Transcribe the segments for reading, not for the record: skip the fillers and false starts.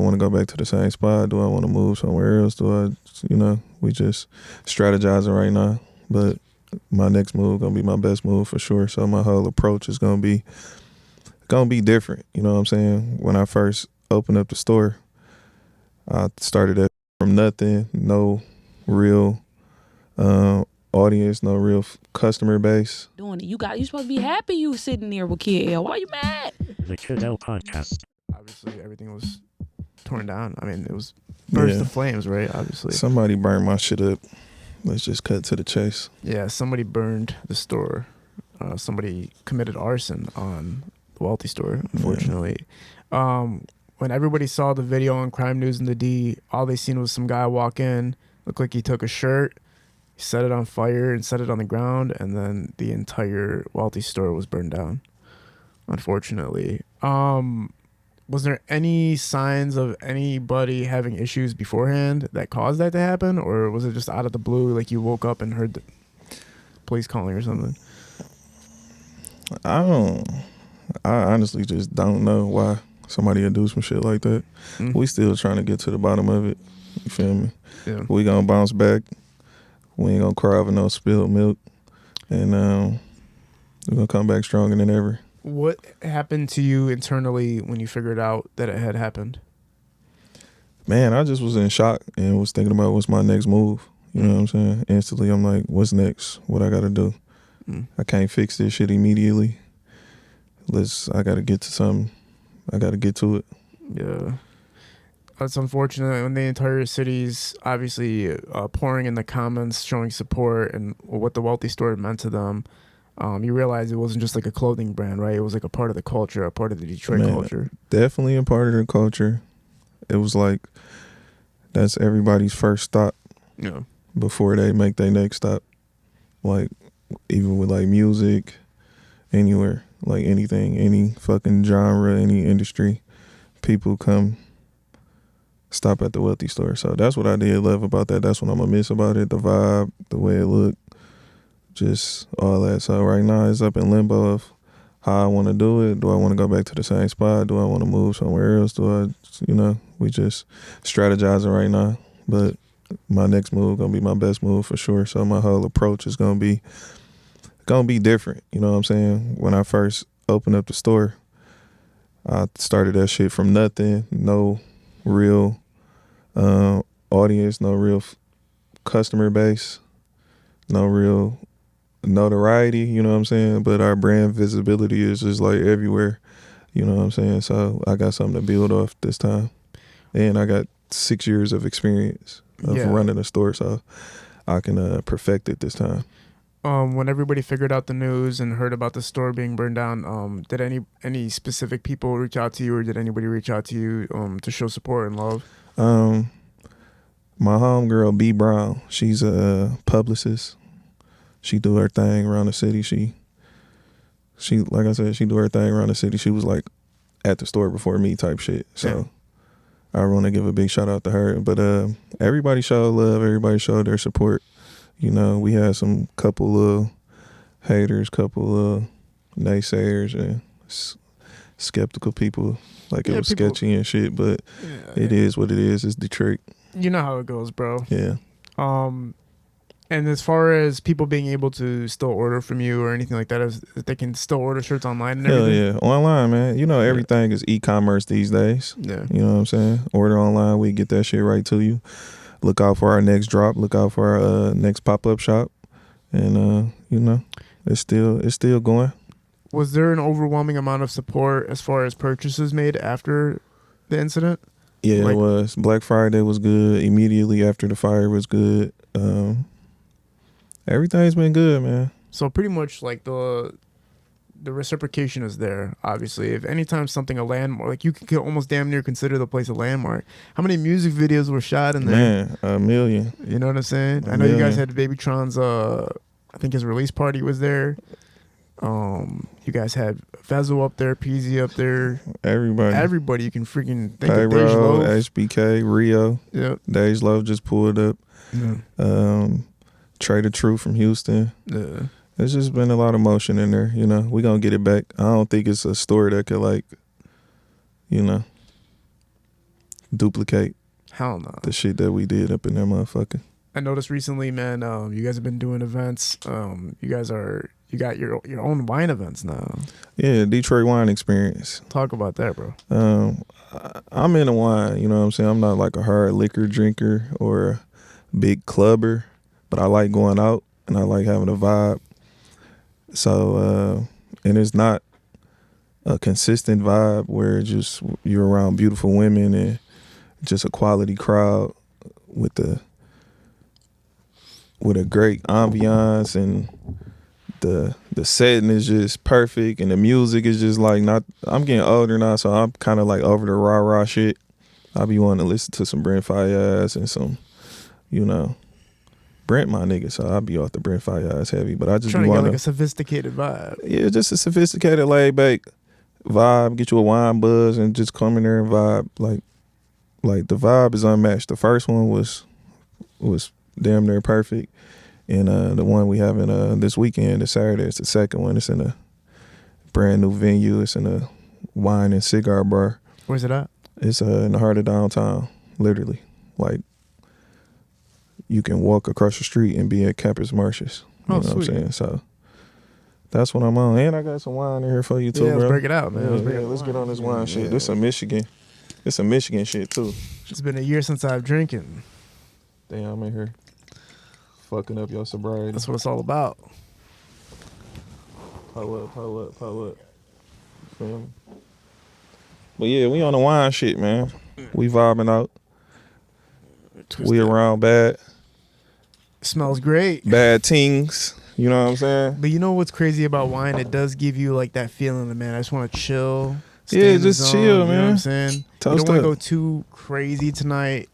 I want to go back to the same spot? Do I want to move somewhere else? We just strategizing right now. But my next move gonna be my best move for sure. So my whole approach is gonna be different. You know what I'm saying? When I first opened up the store, I started at from nothing, no real audience, no real customer base. Doing it. You supposed to be happy you sitting there with Kid L. Why you mad? The Kid L podcast. Obviously, everything was torn down. I mean, it was burst to flames, right? Obviously. Somebody burned my shit up. Let's just cut to the chase. Yeah, somebody burned the store. Somebody committed arson on the Wealthy store, unfortunately. When everybody saw the video on Crime News and the D, all they seen was some guy walk in, looked like he took a shirt, he set it on fire and set it on the ground, and then the entire Wealthy store was burned down, unfortunately. Was there any signs of anybody having issues beforehand that caused that to happen, or was it just out of the blue, like you woke up and heard the police calling or something? I honestly just don't know why somebody would do some shit like that. We still trying to get to the bottom of it. You feel me? Yeah. We gonna bounce back. We ain't gonna cry over no spilled milk, and we're gonna come back stronger than ever. What happened to you internally when you figured out that it had happened? Man, I just was in shock and was thinking about what's my next move. You know what I'm saying? Instantly, I'm like, what's next? What I gotta do? I can't fix this shit immediately. I gotta get to something. I gotta get to it. Yeah. That's unfortunate when the entire city's obviously pouring in the comments, showing support and what the Wealthy store meant to them. You realize it wasn't just like a clothing brand, right? It was like a part of the culture, a part of the Detroit culture. Definitely a part of the culture. It was like that's everybody's first stop. Yeah. Before they make their next stop. Like even with like music, anywhere, like anything, any fucking genre, any industry, people come stop at the Wealthy store. So that's what I did love about that. That's what I'm gonna miss about it. The vibe, the way it looked. Just all that. So right now it's up in limbo of how I want to do it. Do I want to go back to the same spot? Do I want to move somewhere else? We just strategizing right now. But my next move gonna be my best move for sure. So my whole approach is gonna be different. You know what I'm saying? When I first opened up the store, I started that shit from nothing. No real audience, no real customer base, no real notoriety, you know what I'm saying? But our brand visibility is just like everywhere, you know what I'm saying? So I got something to build off this time. And I got 6 years of experience of running a store, so I can perfect it this time. When everybody figured out the news and heard about the store being burned down, did any specific people reach out to you, or did anybody reach out to you to show support and love? My homegirl B Brown, she's a publicist. She do her thing around the city. She like I said, she do her thing around the city. She was like at the store before me type shit. So I want to give a big shout out to her. But everybody showed love. Everybody showed their support. You know, we had some couple of haters, couple of naysayers and skeptical people. Like it was sketchy and shit, but it is what it is. It's Detroit. You know how it goes, bro. Yeah. And as far as people being able to still order from you or anything like that, is they can still order shirts online and everything? Hell yeah. Online, man. You know, everything is e-commerce these days. Yeah. You know what I'm saying? Order online, we get that shit right to you. Look out for our next drop. Look out for our next pop-up shop. And, it's still going. Was there an overwhelming amount of support as far as purchases made after the incident? Yeah, it was. Black Friday was good. Immediately after the fire was good. Everything's been good, man. So pretty much like the reciprocation is there, obviously. If anytime something a landmark, like you can almost damn near consider the place a landmark. How many music videos were shot in there? Man, 1 million. You know what I'm saying? I know you guys had Babytron's, I think his release party was there. You guys had Fezzo up there, Peasy up there. Everybody you can freaking think of. Dej Loaf, HBK, Rio. Yep. Dej Loaf just pulled up. Yeah. Trader True from Houston. Yeah. There's just been a lot of motion in there, you know. We gonna get it back. I don't think it's a store that could duplicate Hell no. the shit that we did up in there, motherfucker. I noticed recently, man. You guys have been doing events. You got your own wine events now. Yeah, Detroit Wine Experience. Talk about that, bro. I'm into wine, you know what I'm saying? I'm not like a hard liquor drinker or a big clubber, but I like going out and I like having a vibe. So, and it's not a consistent vibe where just you're around beautiful women and just a quality crowd with a great ambiance, and the setting is just perfect, and the music is just like not. I'm getting older now, so I'm kind of like over the rah shit. I be wanting to listen to some Brent Fayez and some, you know, Brent my nigga. So I be off the Brent Fayez heavy, but I just Trying be to get wanting like a sophisticated vibe. yeah, just a sophisticated laid back vibe. Get you a wine buzz and just come in there and vibe. Like the vibe is unmatched. The first one was damn near perfect. And the one we having this weekend, this Saturday, it's the second one. It's in a brand new venue. It's in a wine and cigar bar. Where's it at? It's in the heart of downtown, literally. Like, you can walk across the street and be at Campus Martius. You know Sweet. what I'm saying? So that's what I'm on. And I got some wine in here for you too, Yeah, bro. let's break it out, man. Let's get on this wine shit. This some Michigan. This some Michigan shit too. It's been a year since I've drinking. Damn, I'm in here fucking up your sobriety. That's what it's all about. Pull up. Feel me? But yeah, we on the wine shit, man. We vibing out. We around bad Smells great. things. You know what I'm saying? But you know what's crazy about wine? It does give you like that feeling of, man, I just want to chill. Yeah, in the just zone, chill, you know what man. I'm saying? You Toast don't want to up. go too crazy tonight.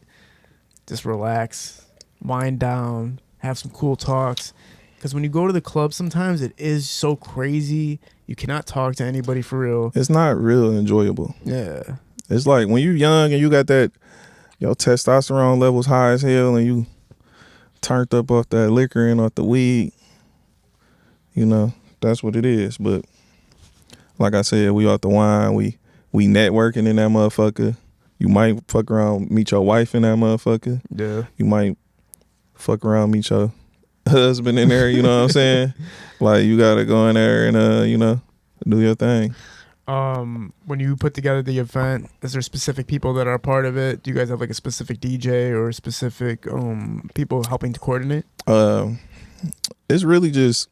Just relax, wind down, have some cool talks. Because when you go to the club, sometimes it is so crazy. You cannot talk to anybody for real. It's not real enjoyable. Yeah. It's like when you young and you got that, your testosterone levels high as hell and you turned up off that liquor and off the weed, you know, that's what it is. But like I said, we off the wine, we networking in that motherfucker. You might fuck around, meet your wife in that motherfucker. Yeah. You might fuck around, meet your husband in there, you know what I'm saying? Like, you gotta go in there and, you know, do your thing. When you put together the event, is there specific people that are a part of it? Do you guys have like a specific DJ or specific people helping to coordinate? It's really just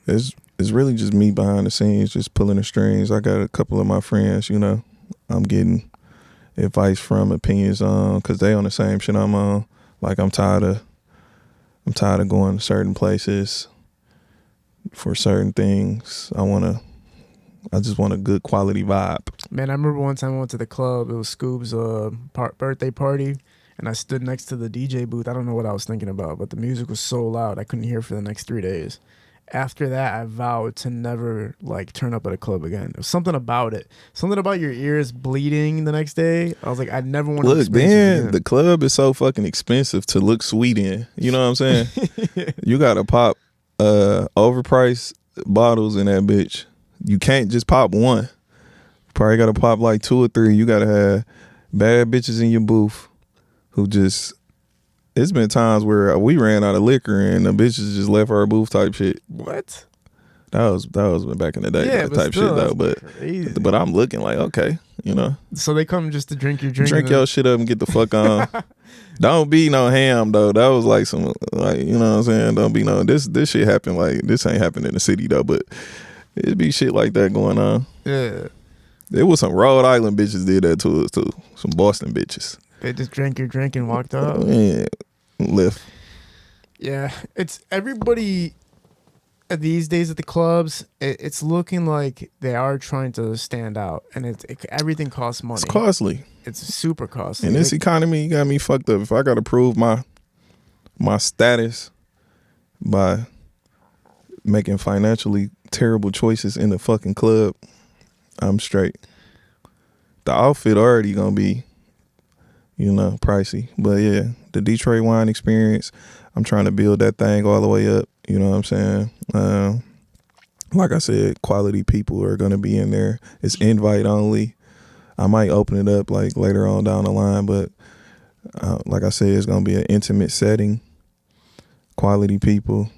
it's really just me behind the scenes, just pulling the strings. I got a couple of my friends, you know, I'm getting advice from, opinions on, because they on the same shit I'm on. Like, I'm tired of going to certain places for certain things. I just want a good quality vibe. Man, I remember one time I went to the club. It was Scoob's birthday party, and I stood next to the DJ booth. I don't know what I was thinking about, but the music was so loud I couldn't hear for the next 3 days. After that, I vowed to never like turn up at a club again. There was something about it. Something about your ears bleeding the next day. I was like, I never want to Look, experience it man, again. the club is so fucking expensive to look sweet in. You know what I'm saying? You gotta pop overpriced bottles in that bitch. You can't just pop one. Probably gotta pop like 2 or 3. You gotta have bad bitches in your booth who just. It's been times where we ran out of liquor and the bitches just left our booth type shit. What? That was back in the day, Yeah, that but type still, shit though. that's crazy. But I'm looking like, okay, you know, So they come just to drink your drink. drink and then- your shit up and get the fuck on. Don't be no ham though. That was like some, like, you know what I'm saying. Don't be no this shit happened, like this ain't happened in the city though, but it be shit like that going on. Yeah. There was some Rhode Island bitches did that to us too. Some Boston bitches. They just drank your drink and walked out. Yeah, left. Yeah, it's everybody these days at the clubs. It's looking like they are trying to stand out, and everything costs money. It's costly. It's super costly. In this economy, you got me fucked up. If I gotta prove my status by making financially terrible choices in the fucking club, I'm straight. The outfit already gonna be, you know, pricey. But yeah, the Detroit Wine Experience, I'm trying to build that thing all the way up. You know what I'm saying? Like I said, quality people are gonna be in there. It's invite only. I might open it up like later on down the line, but like I said, it's gonna be an intimate setting, quality people,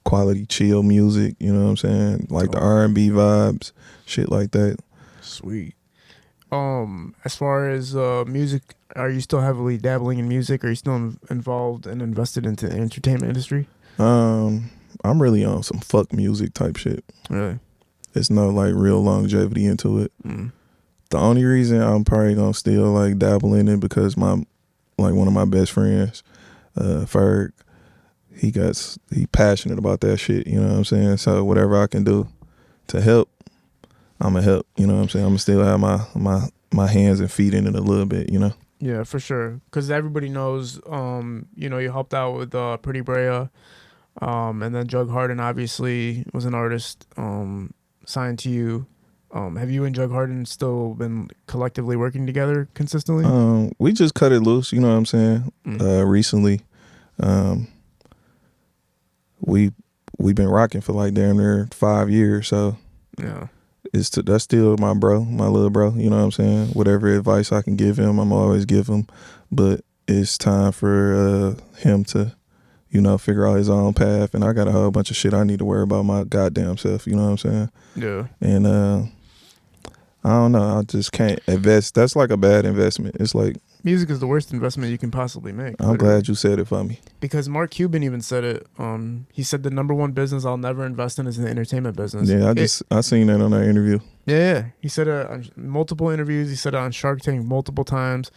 quality chill music. You know what I'm saying? Like the R&B vibes, shit like that. Sweet. As far as music, are you still heavily dabbling in music? Are you still involved and invested into the entertainment industry? I'm really on some fuck music type shit. Really? It's no like real longevity into it. Mm. The only reason I'm probably gonna still like dabble in it because one of my best friends, Ferg, he passionate about that shit. You know what I'm saying? So whatever I can do to help, I'ma help. You know what I'm saying? I'ma still have my hands and feet in it a little bit. You know? Yeah, for sure. Because everybody knows, you know, you helped out with Pretty Brea, and then Jug Harden obviously was an artist signed to you. Have you and Jug Harden still been collectively working together consistently? We just cut it loose. You know what I'm saying? Recently, we've been rocking for like damn near 5 years. So Yeah. that's still my little bro. You know what I'm saying? Whatever advice I can give him, I'm always give him. But it's time for him to, you know, figure out his own path. And I got a whole bunch of shit I need to worry about my goddamn self. You know what I'm saying? Yeah. And I don't know. I just can't invest. That's like a bad investment. It's like Music is the worst investment you can possibly make. I'm glad you said it for me. Because Mark Cuban even said it. He said the number one business I'll never invest in is the entertainment business. Yeah, I seen that on that interview. Yeah. He said it on multiple interviews. He said it on Shark Tank multiple times.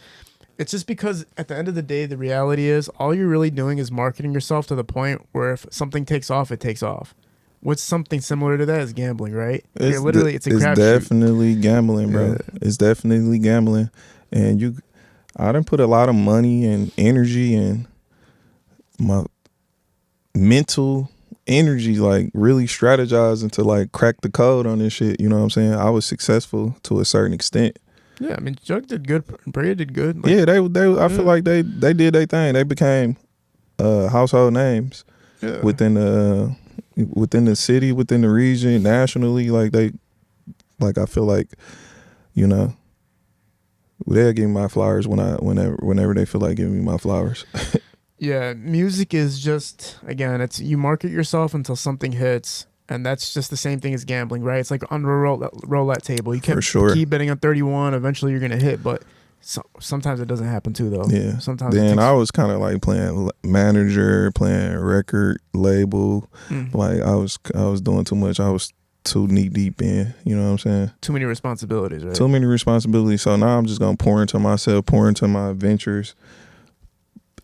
It's just because at the end of the day, the reality is all you're really doing is marketing yourself to the point where if something takes off, it takes off. What's something similar to that is gambling, right? It's a crapshoot. It's definitely gambling, bro. Yeah. It's definitely gambling. And I done put a lot of money and energy and my mental energy, like really strategizing to like crack the code on this shit. You know what I'm saying? I was successful to a certain extent. Yeah, I mean, Jug did good. Brea did good. Like, yeah, I feel like they did their thing. They became household names within the city, within the region, nationally. I feel like, you know, they'll give me my flowers whenever they feel like giving me my flowers. Yeah, music is just, again, it's you market yourself until something hits, and that's just the same thing as gambling, right? It's like on a roulette table. You keep betting on 31, eventually you're going to hit, but sometimes it doesn't happen too, though. Yeah. Sometimes then I was kind of like playing manager, playing record label. Like I was doing too much. I was too knee deep in, you know what I'm saying? Too many responsibilities, right? Too many responsibilities. So now I'm just going to pour into myself, pour into my ventures.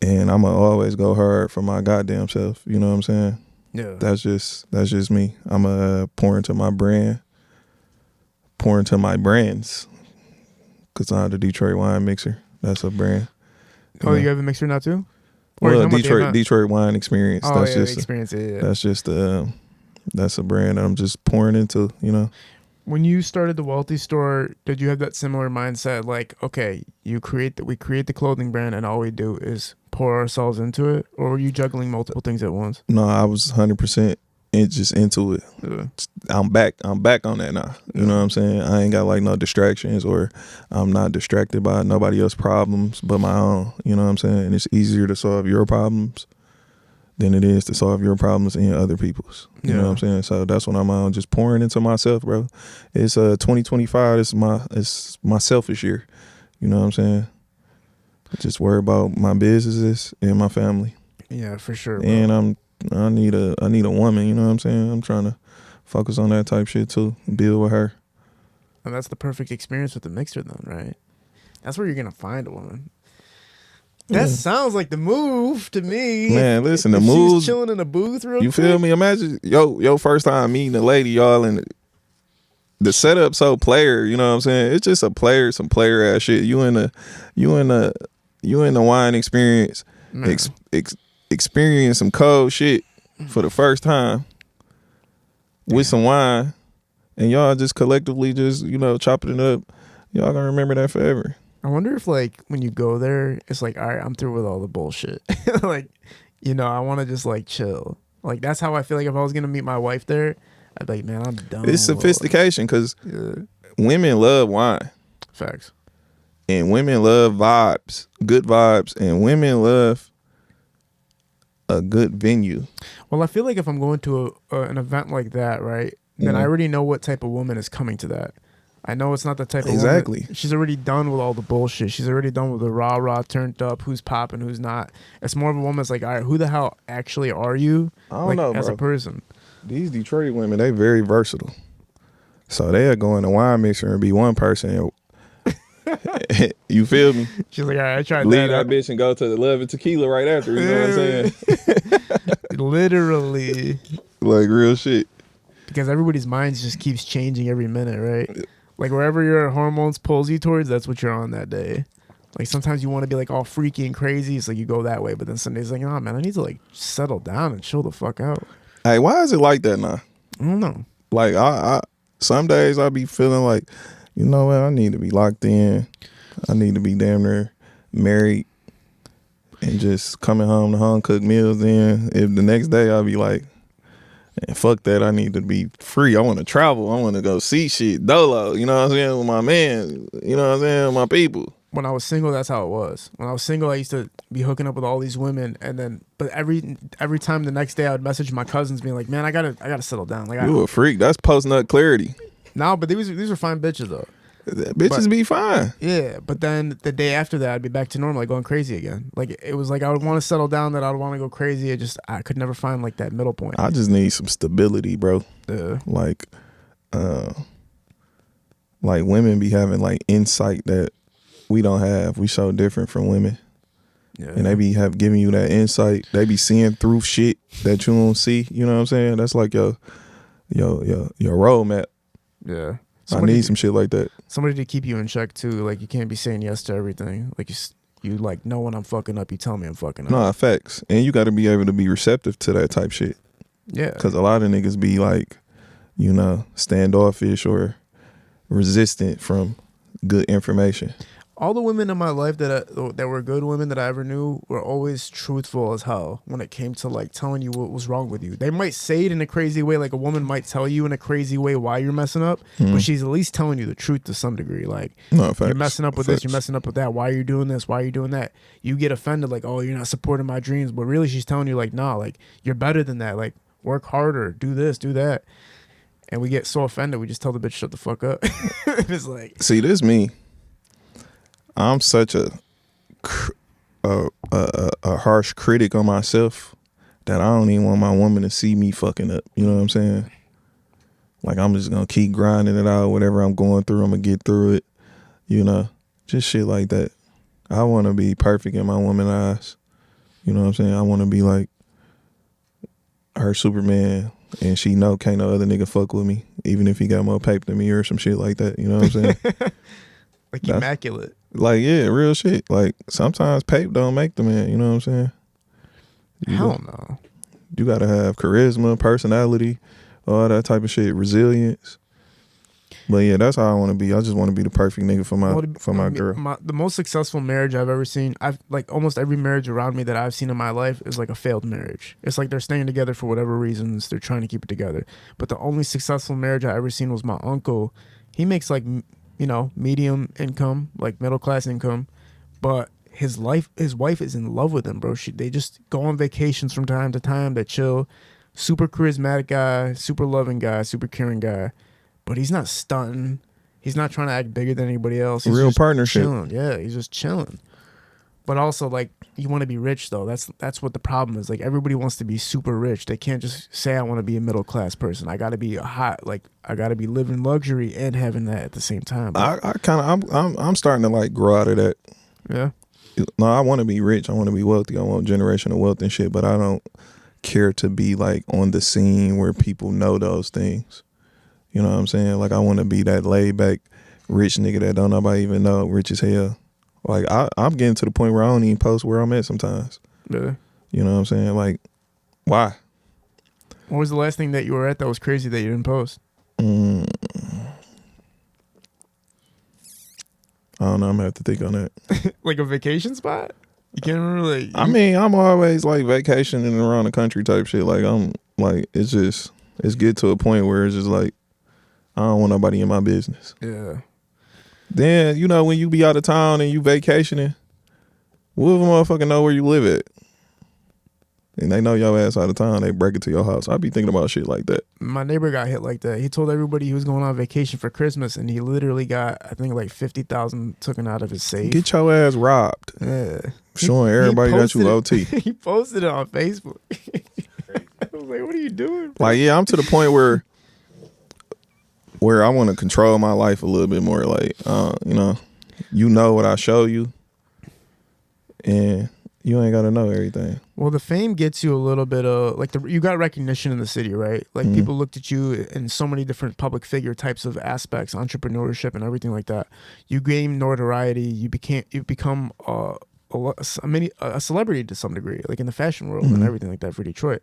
And I'm going to always go hard for my goddamn self. You know what I'm saying? Yeah. That's just me. I'm going to pour into my brand, pour into my brands. Because I'm the Detroit wine mixer. That's a brand. You have a mixer now too? Well, Detroit wine experience. Oh, that's just experience. Yeah. That's just that's a brand that I'm just pouring into, you know. When you started the Wealthy Store, did you have that similar mindset? Like, okay, we create the clothing brand, and all we do is pour ourselves into it, or were you juggling multiple things at once? No, I was 100% just into it. Yeah. I'm back on that now. You know what I'm saying? I ain't got like no distractions, or I'm not distracted by nobody else's problems but my own. You know what I'm saying? And it's easier to solve your problems than it is to solve your problems and other people's. You know what I'm saying? So that's what I'm on, just pouring into myself, bro. It's 2025. It's my selfish year. You know what I'm saying? Just worry about my businesses and my family. Yeah, for sure, bro. And I need a woman, you know what I'm saying? I'm trying to focus on that type shit too, build with her. And that's the perfect experience with the mixer then, right? That's where you're going to find a woman. That sounds like the move to me. Man, listen, the move. She's chilling in a booth real You quick. feel me? Imagine your first time meeting a lady, y'all, and the setup so player, you know what I'm saying? It's just some player ass shit. You in the wine experience, experience some cold shit for the first time with some wine, and y'all just collectively just, you know, chopping it up. Y'all gonna remember that forever. I wonder if, like, when you go there, it's like, all right, I'm through with all the bullshit. Like, you know, I want to just, like, chill. Like, that's how I feel like if I was going to meet my wife there, I'd be like, man, I'm done. It's sophistication because women love wine. Facts. And women love vibes, good vibes, and women love a good venue. Well, I feel like if I'm going to an event like that, right, then I already know what type of woman is coming to that. I know it's not the type of Exactly. woman. She's already done with all the bullshit. She's already done with the rah turned up, who's popping, who's not. It's more of a woman that's like, all right, who the hell actually are you? I don't know, as bro. a person. These Detroit women, they very versatile. So they'll go in a wine mixer and be one person. You feel me? She's like, all right, I tried Leave that. that bitch and go to the Love and Tequila right after. You know what I'm saying? Literally. Like real shit. Because everybody's minds just keeps changing every minute, right? Like wherever your hormones pulls you towards, that's what you're on that day. Like sometimes you want to be like all freaky and crazy, it's like you go that way. But then some days like, oh man, I need to like settle down and chill the fuck out. Hey, why is it like that now? I don't know. Like I some days I be feeling like, you know what, I need to be locked in. I need to be damn near married and just coming home to home cook meals. Then if the next day I'll be like, man, fuck that, I need to be free. I want to travel. I want to go see shit dolo. You know what I'm saying? With my man. You know what I'm saying? With my people. When I was single, that's how it was. When I was single, I used to be hooking up with all these women, and then but every time the next day I would message my cousins being like, man, I gotta settle down. Like You a freak. That's post nut clarity. no, but these were fine bitches though. Bitches be fine. Yeah, but then the day after that, I'd be back to normal, like going crazy again. Like it was like I would want to settle down, that I would want to go crazy. I could never find like that middle point. I just need some stability, bro. Yeah. Like women be having like insight that we don't have. We so different from women. Yeah. And they be giving you that insight. They be seeing through shit that you don't see. You know what I'm saying? That's like your roadmap. Yeah. I need some shit like that. Somebody to keep you in check too. Like you can't be saying yes to everything. Like you like know when I'm fucking up. You tell me I'm fucking up. No, facts. And you got to be able to be receptive to that type shit. Yeah. Because a lot of niggas be like, you know, standoffish or resistant from good information. All the women in my life that were good women that I ever knew were always truthful as hell when it came to like telling you what was wrong with you. They might say it in a crazy way, like a woman might tell you in a crazy way why you're messing up, but she's at least telling you the truth to some degree. Like, No, facts. you're messing up with Facts. this, you're messing up with that. Why are you doing this? Why are you doing that? You get offended, like, oh, you're not supporting my dreams, but really she's telling you like, nah, like you're better than that. Like, work harder, do this, do that. And we get so offended, we just tell the bitch shut the fuck up. It's like, see, this me. I'm such a harsh critic on myself that I don't even want my woman to see me fucking up. You know what I'm saying? Like I'm just gonna keep grinding it out. Whatever I'm going through, I'm gonna get through it. You know, just shit like that. I want to be perfect in my woman's eyes. You know what I'm saying? I want to be like her Superman, and she know can't no other nigga fuck with me, even if he got more paper than me or some shit like that. You know what I'm saying? like immaculate. Like, yeah, real shit. Like, sometimes pape don't make the man, you know what I'm saying? Hell no. You gotta have charisma, personality, all that type of shit, resilience. But yeah, that's how I want to be. I just want to be the perfect nigga for my girl. The most successful marriage I've ever seen, I've like almost every marriage around me that I've seen in my life is like a failed marriage. It's like they're staying together for whatever reasons. They're trying to keep it together. But the only successful marriage I ever seen was my uncle. He makes like, you know, medium income, like middle class income, but his wife is in love with him, bro. They just go on vacations from time to time. They chill. Super charismatic guy, super loving guy, super caring guy, but he's not stunting. He's not trying to act bigger than anybody else. He's Real just partnership. chilling. Yeah, he's just chilling. But also, like, you want to be rich though. That's what the problem is. Like, everybody wants to be super rich. They can't just say I want to be a middle class person. I got to be I got to be living luxury and having that at the same time. I'm starting to like grow out of that. Yeah. No, I want to be rich. I want to be wealthy. I want generational wealth and shit. But I don't care to be like on the scene where people know those things. You know what I'm saying? Like, I want to be that laid back rich nigga that don't nobody even know, rich as hell. Like, I'm getting to the point where I don't even post where I'm at sometimes. Yeah. You know what I'm saying? Like, why? What was the last thing that you were at that was crazy that you didn't post? I don't know. I'm gonna have to think on that. Like a vacation spot? You can't remember, like... I mean, I'm always like vacationing around the country type shit. Like, I'm like, it's get to a point where it's just like, I don't want nobody in my business. Yeah. Then, you know, when you be out of town and you vacationing, what if a motherfucker know where you live at? And they know your ass out of town, they break it to your house. I be thinking about shit like that. My neighbor got hit like that. He told everybody he was going on vacation for Christmas, and he literally got, I think, like 50,000 taken out of his safe. Get your ass robbed. Yeah. Showing everybody that you OT. He posted it on Facebook. I was like, what are you doing, bro? Like, yeah, I'm to the point where I want to control my life a little bit more. Like, you know what I show you, and you ain't got to know everything. Well, the fame gets you a little bit of, like, you got recognition in the city, right? Like, people looked at you in so many different public figure types of aspects, entrepreneurship and everything like that. You gain notoriety. You become a celebrity to some degree, like in the fashion world and everything like that for Detroit.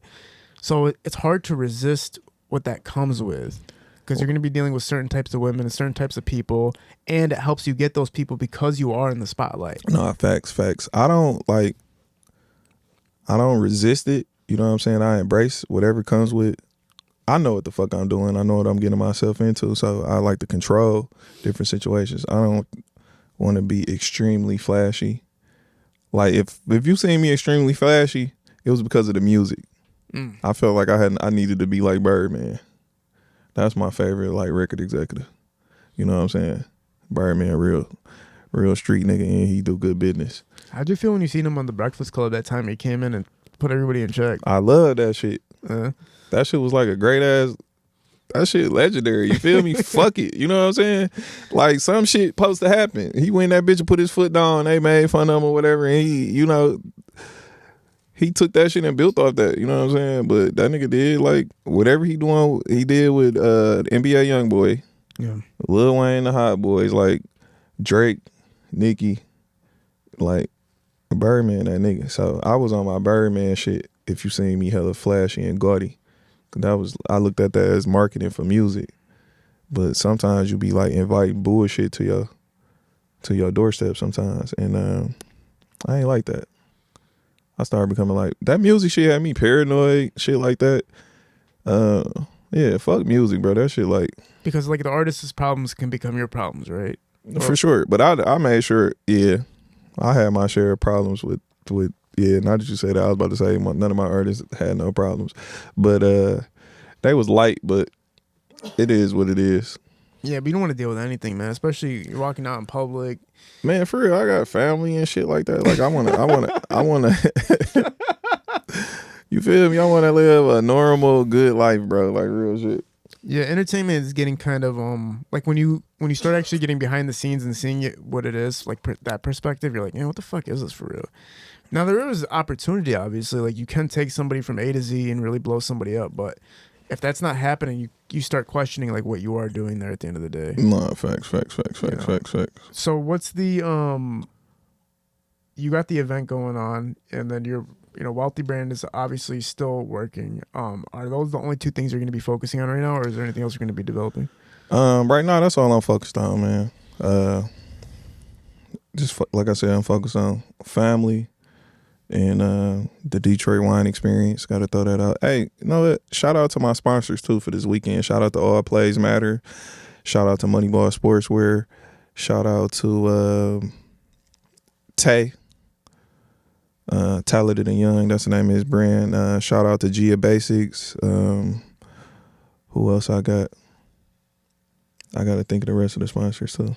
So it's hard to resist what that comes with, because you're going to be dealing with certain types of women and certain types of people, and it helps you get those people because you are in the spotlight. No, facts. I don't resist it. You know what I'm saying? I embrace whatever comes with. I know what the fuck I'm doing. I know what I'm getting myself into. So I like to control different situations. I don't want to be extremely flashy. Like if you seen me extremely flashy, it was because of the music. I felt like I needed to be like Birdman. That's my favorite like record executive. You know what I'm saying? Birdman, real street nigga, and he do good business. How'd you feel when you seen him on the Breakfast Club that time he came in and put everybody in check? I love that shit. That shit was like a great ass. That shit legendary. You feel me? Fuck it. You know what I'm saying? Like some shit supposed to happen. He went in that bitch and put his foot down. They made fun of him or whatever, and he took that shit and built off that. You know what I'm saying? But that nigga did like whatever he did with NBA YoungBoy, Lil Wayne, the Hot Boys, like Drake, Nicki, like Birdman, that nigga. So I was on my Birdman shit. If you seen me hella flashy and gaudy, I looked at that as marketing for music. But sometimes you be like inviting bullshit to your doorstep sometimes, and I ain't like that. I started becoming like that music shit had me paranoid, shit like that. Yeah, fuck music, bro. That shit like, because like the artist's problems can become your problems, right? For sure. But I made sure, yeah, I had my share of problems with not that you say that, I was about to say none of my artists had no problems. But they was light, but it is what it is. Yeah, but you don't want to deal with anything, man. Especially you're walking out in public. Man, for real, I got family and shit like that. Like I wanna you feel me? I wanna live a normal, good life, bro. Like real shit. Yeah, entertainment is getting kind of like when you start actually getting behind the scenes and seeing it what it is, like that perspective, you're like, what the fuck is this for real? Now there is opportunity, obviously. Like you can take somebody from A to Z and really blow somebody up, but if that's not happening, you start questioning like what you are doing there at the end of the day. No, facts. So what's the you got the event going on, and then your Wealthy Brand is obviously still working. Are those the only two things you're going to be focusing on right now, or is there anything else you're going to be developing? Right now, that's all I'm focused on, man. Just like I said, I'm focused on family and the Detroit wine experience. Got to throw that out. Hey, you know what? Shout out to my sponsors too for this weekend. Shout out to All Plays Matter. Shout out to Moneyball Sportswear. Shout out to Tay. Talented and Young, that's the name of his brand. Shout out to Gia Basics. Who else I got? I got to think of the rest of the sponsors too.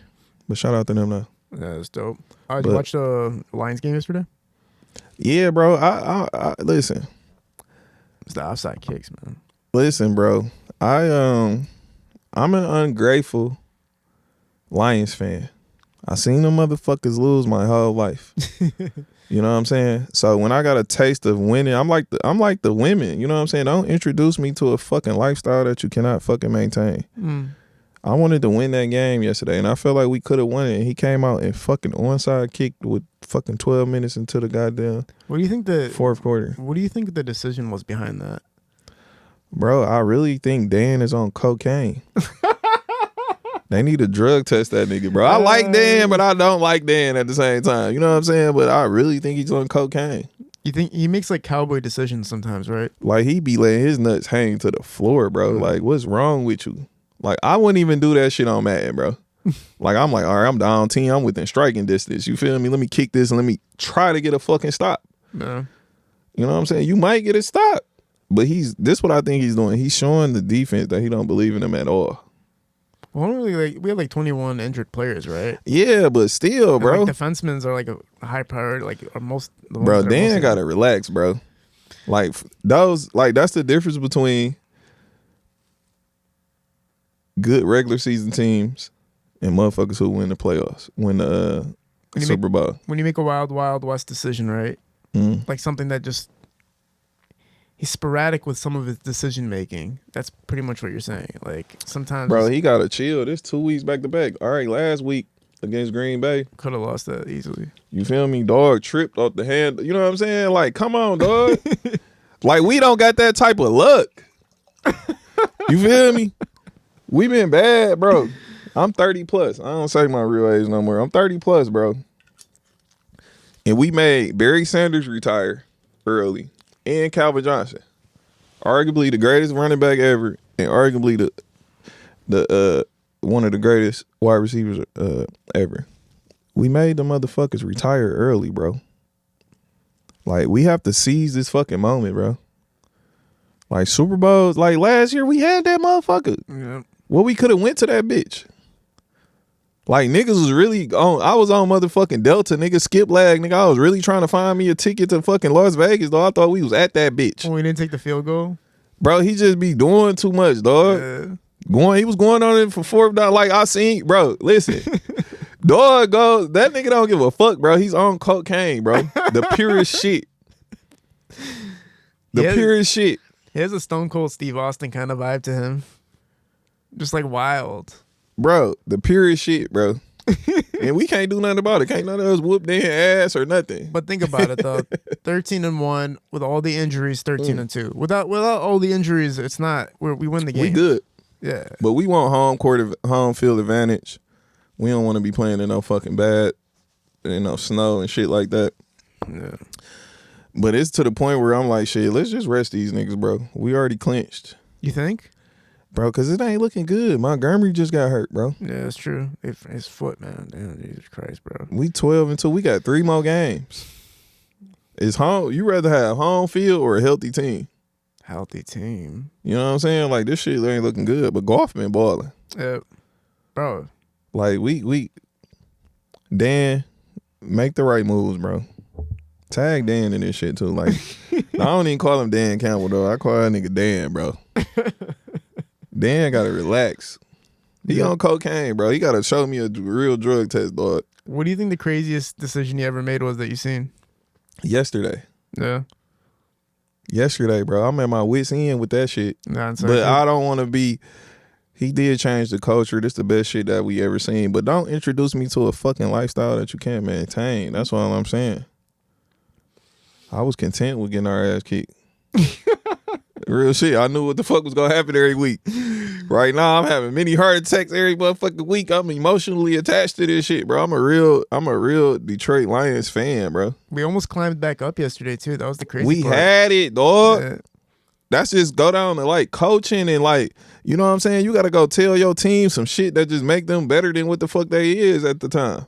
But shout out to them though. Yeah, that's dope. Did you watch the Lions game yesterday? Yeah, bro. I listen. It's the offside kicks, man. Listen, bro. I'm an ungrateful Lions fan. I seen them motherfuckers lose my whole life. You know what I'm saying? So when I got a taste of winning, I'm like the women. You know what I'm saying? Don't introduce me to a fucking lifestyle that you cannot fucking maintain. I wanted to win that game yesterday, and I felt like we could have won it. And he came out and fucking onside kicked with fucking 12 minutes into the goddamn fourth quarter. What do you think the decision was behind that? Bro, I really think Dan is on cocaine. They need to drug test that nigga, bro. I like Dan, but I don't like Dan at the same time. You know what I'm saying? But I really think he's on cocaine. You think he makes like cowboy decisions sometimes, right? Like he be letting his nuts hang to the floor, bro. Like what's wrong with you? Like I wouldn't even do that shit on Madden, bro. Like, I'm like, all right, I'm down 10. I'm within striking distance. You feel me? Let me kick this and let me try to get a fucking stop. Yeah. You know what I'm saying? You might get a stop. But this what I think he's doing. He's showing the defense that he don't believe in them at all. Well, we have like 21 injured players, right? Yeah, but still, And, bro. like, defensemen are like a high priority. Like are most. The ones Bro, that are Dan most gotta relax, bro. Like that's the difference between good regular season teams and motherfuckers who win the playoffs, win the Super Bowl. When you make a wild West decision, right? Mm. Like something that just he's sporadic with some of his decision making. That's pretty much what you're saying. Like sometimes, Bro, he gotta chill. This 2 weeks back to back. All right, last week against Green Bay, could have lost that easily. you feel me? Dog tripped off the hand. You know what I'm saying? Like, come on, dog. Like, we don't got that type of luck. You feel me? We been bad, bro. I'm 30 plus. I don't say my real age no more. I'm 30 plus, bro. And we made Barry Sanders retire early and Calvin Johnson. Arguably the greatest running back ever and arguably the one of the greatest wide receivers ever. We made the motherfuckers retire early, bro. Like, we have to seize this fucking moment, bro. Like, Super Bowls, like last year we had that motherfucker. Yeah. Well, we could have went to that bitch. Like, niggas was really on. I was on motherfucking Delta, nigga. Skip lag, nigga. I was really trying to find me a ticket to fucking Las Vegas, though. I thought we was at that bitch. When we didn't take the field goal, Bro, he just be doing too much, dog. He was going on it for fourth down. Like, I seen, bro, listen. Dog goes, that nigga don't give a fuck, bro. He's on cocaine, bro. The purest shit. Purest shit. He has a Stone Cold Steve Austin kind of vibe to him. Just like wild. Bro, the purest shit, bro. And we can't do nothing about it. Can't none of us whoop their ass or nothing. But think about it though. 13-1 with all the injuries, 13-2. Without all the injuries, it's not we win the game. We good. Yeah. But we want home field advantage. We don't want to be playing in no fucking bad, snow and shit like that. Yeah. But it's to the point where I'm like, shit, let's just rest these niggas, bro. We already clinched. You think? Bro, because it ain't looking good. Montgomery just got hurt, bro. Yeah, that's true. His foot, man. Damn, Jesus Christ, bro. We 12-2. We got 3 more games. It's home. You rather have home field or a healthy team? Healthy team. You know what I'm saying? Like, this shit ain't looking good. But golf been balling. Yeah, bro. Like, Dan, make the right moves, bro. Tag Dan in this shit, too. Like, I don't even call him Dan Campbell, though. I call that nigga Dan, bro. Dan gotta relax. He on cocaine, bro. He gotta show me a real drug test, dog. What do you think the craziest decision you ever made was that you seen? Yesterday, bro. I'm at my wit's end with that shit. Nah, But I don't want to be. He did change the culture. This the best shit that we ever seen. But don't introduce me to a fucking lifestyle that you can't maintain. That's all I'm saying. I was content with getting our ass kicked. Real shit. I knew what the fuck was gonna happen every week. Right now, I'm having many heart attacks every motherfucking week. I'm emotionally attached to this shit, bro. I'm a real Detroit Lions fan, bro. We almost climbed back up yesterday too. That was the crazy We part. had it, dog. Yeah. That's just go down to like coaching and like, you know what I'm saying? You gotta go tell your team some shit that just make them better than what the fuck they is at the time.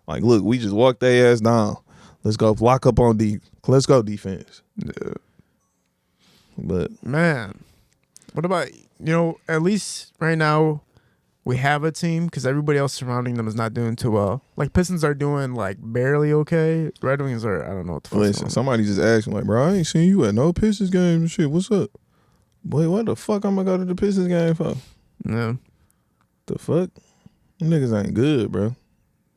Like, look, we just walked their ass down. Let's go lock up on let's go defense. Yeah. But Man, what about, at least right now we have a team because everybody else surrounding them is not doing too well. Like Pistons are doing like barely okay. Red Wings are, I don't know what the fuck. listen, somebody just asked me like, bro, I ain't seen you at no Pistons game and shit. What's up? Boy, what the fuck I'm gonna go to the Pistons game for? Yeah. The fuck? Them niggas ain't good, bro.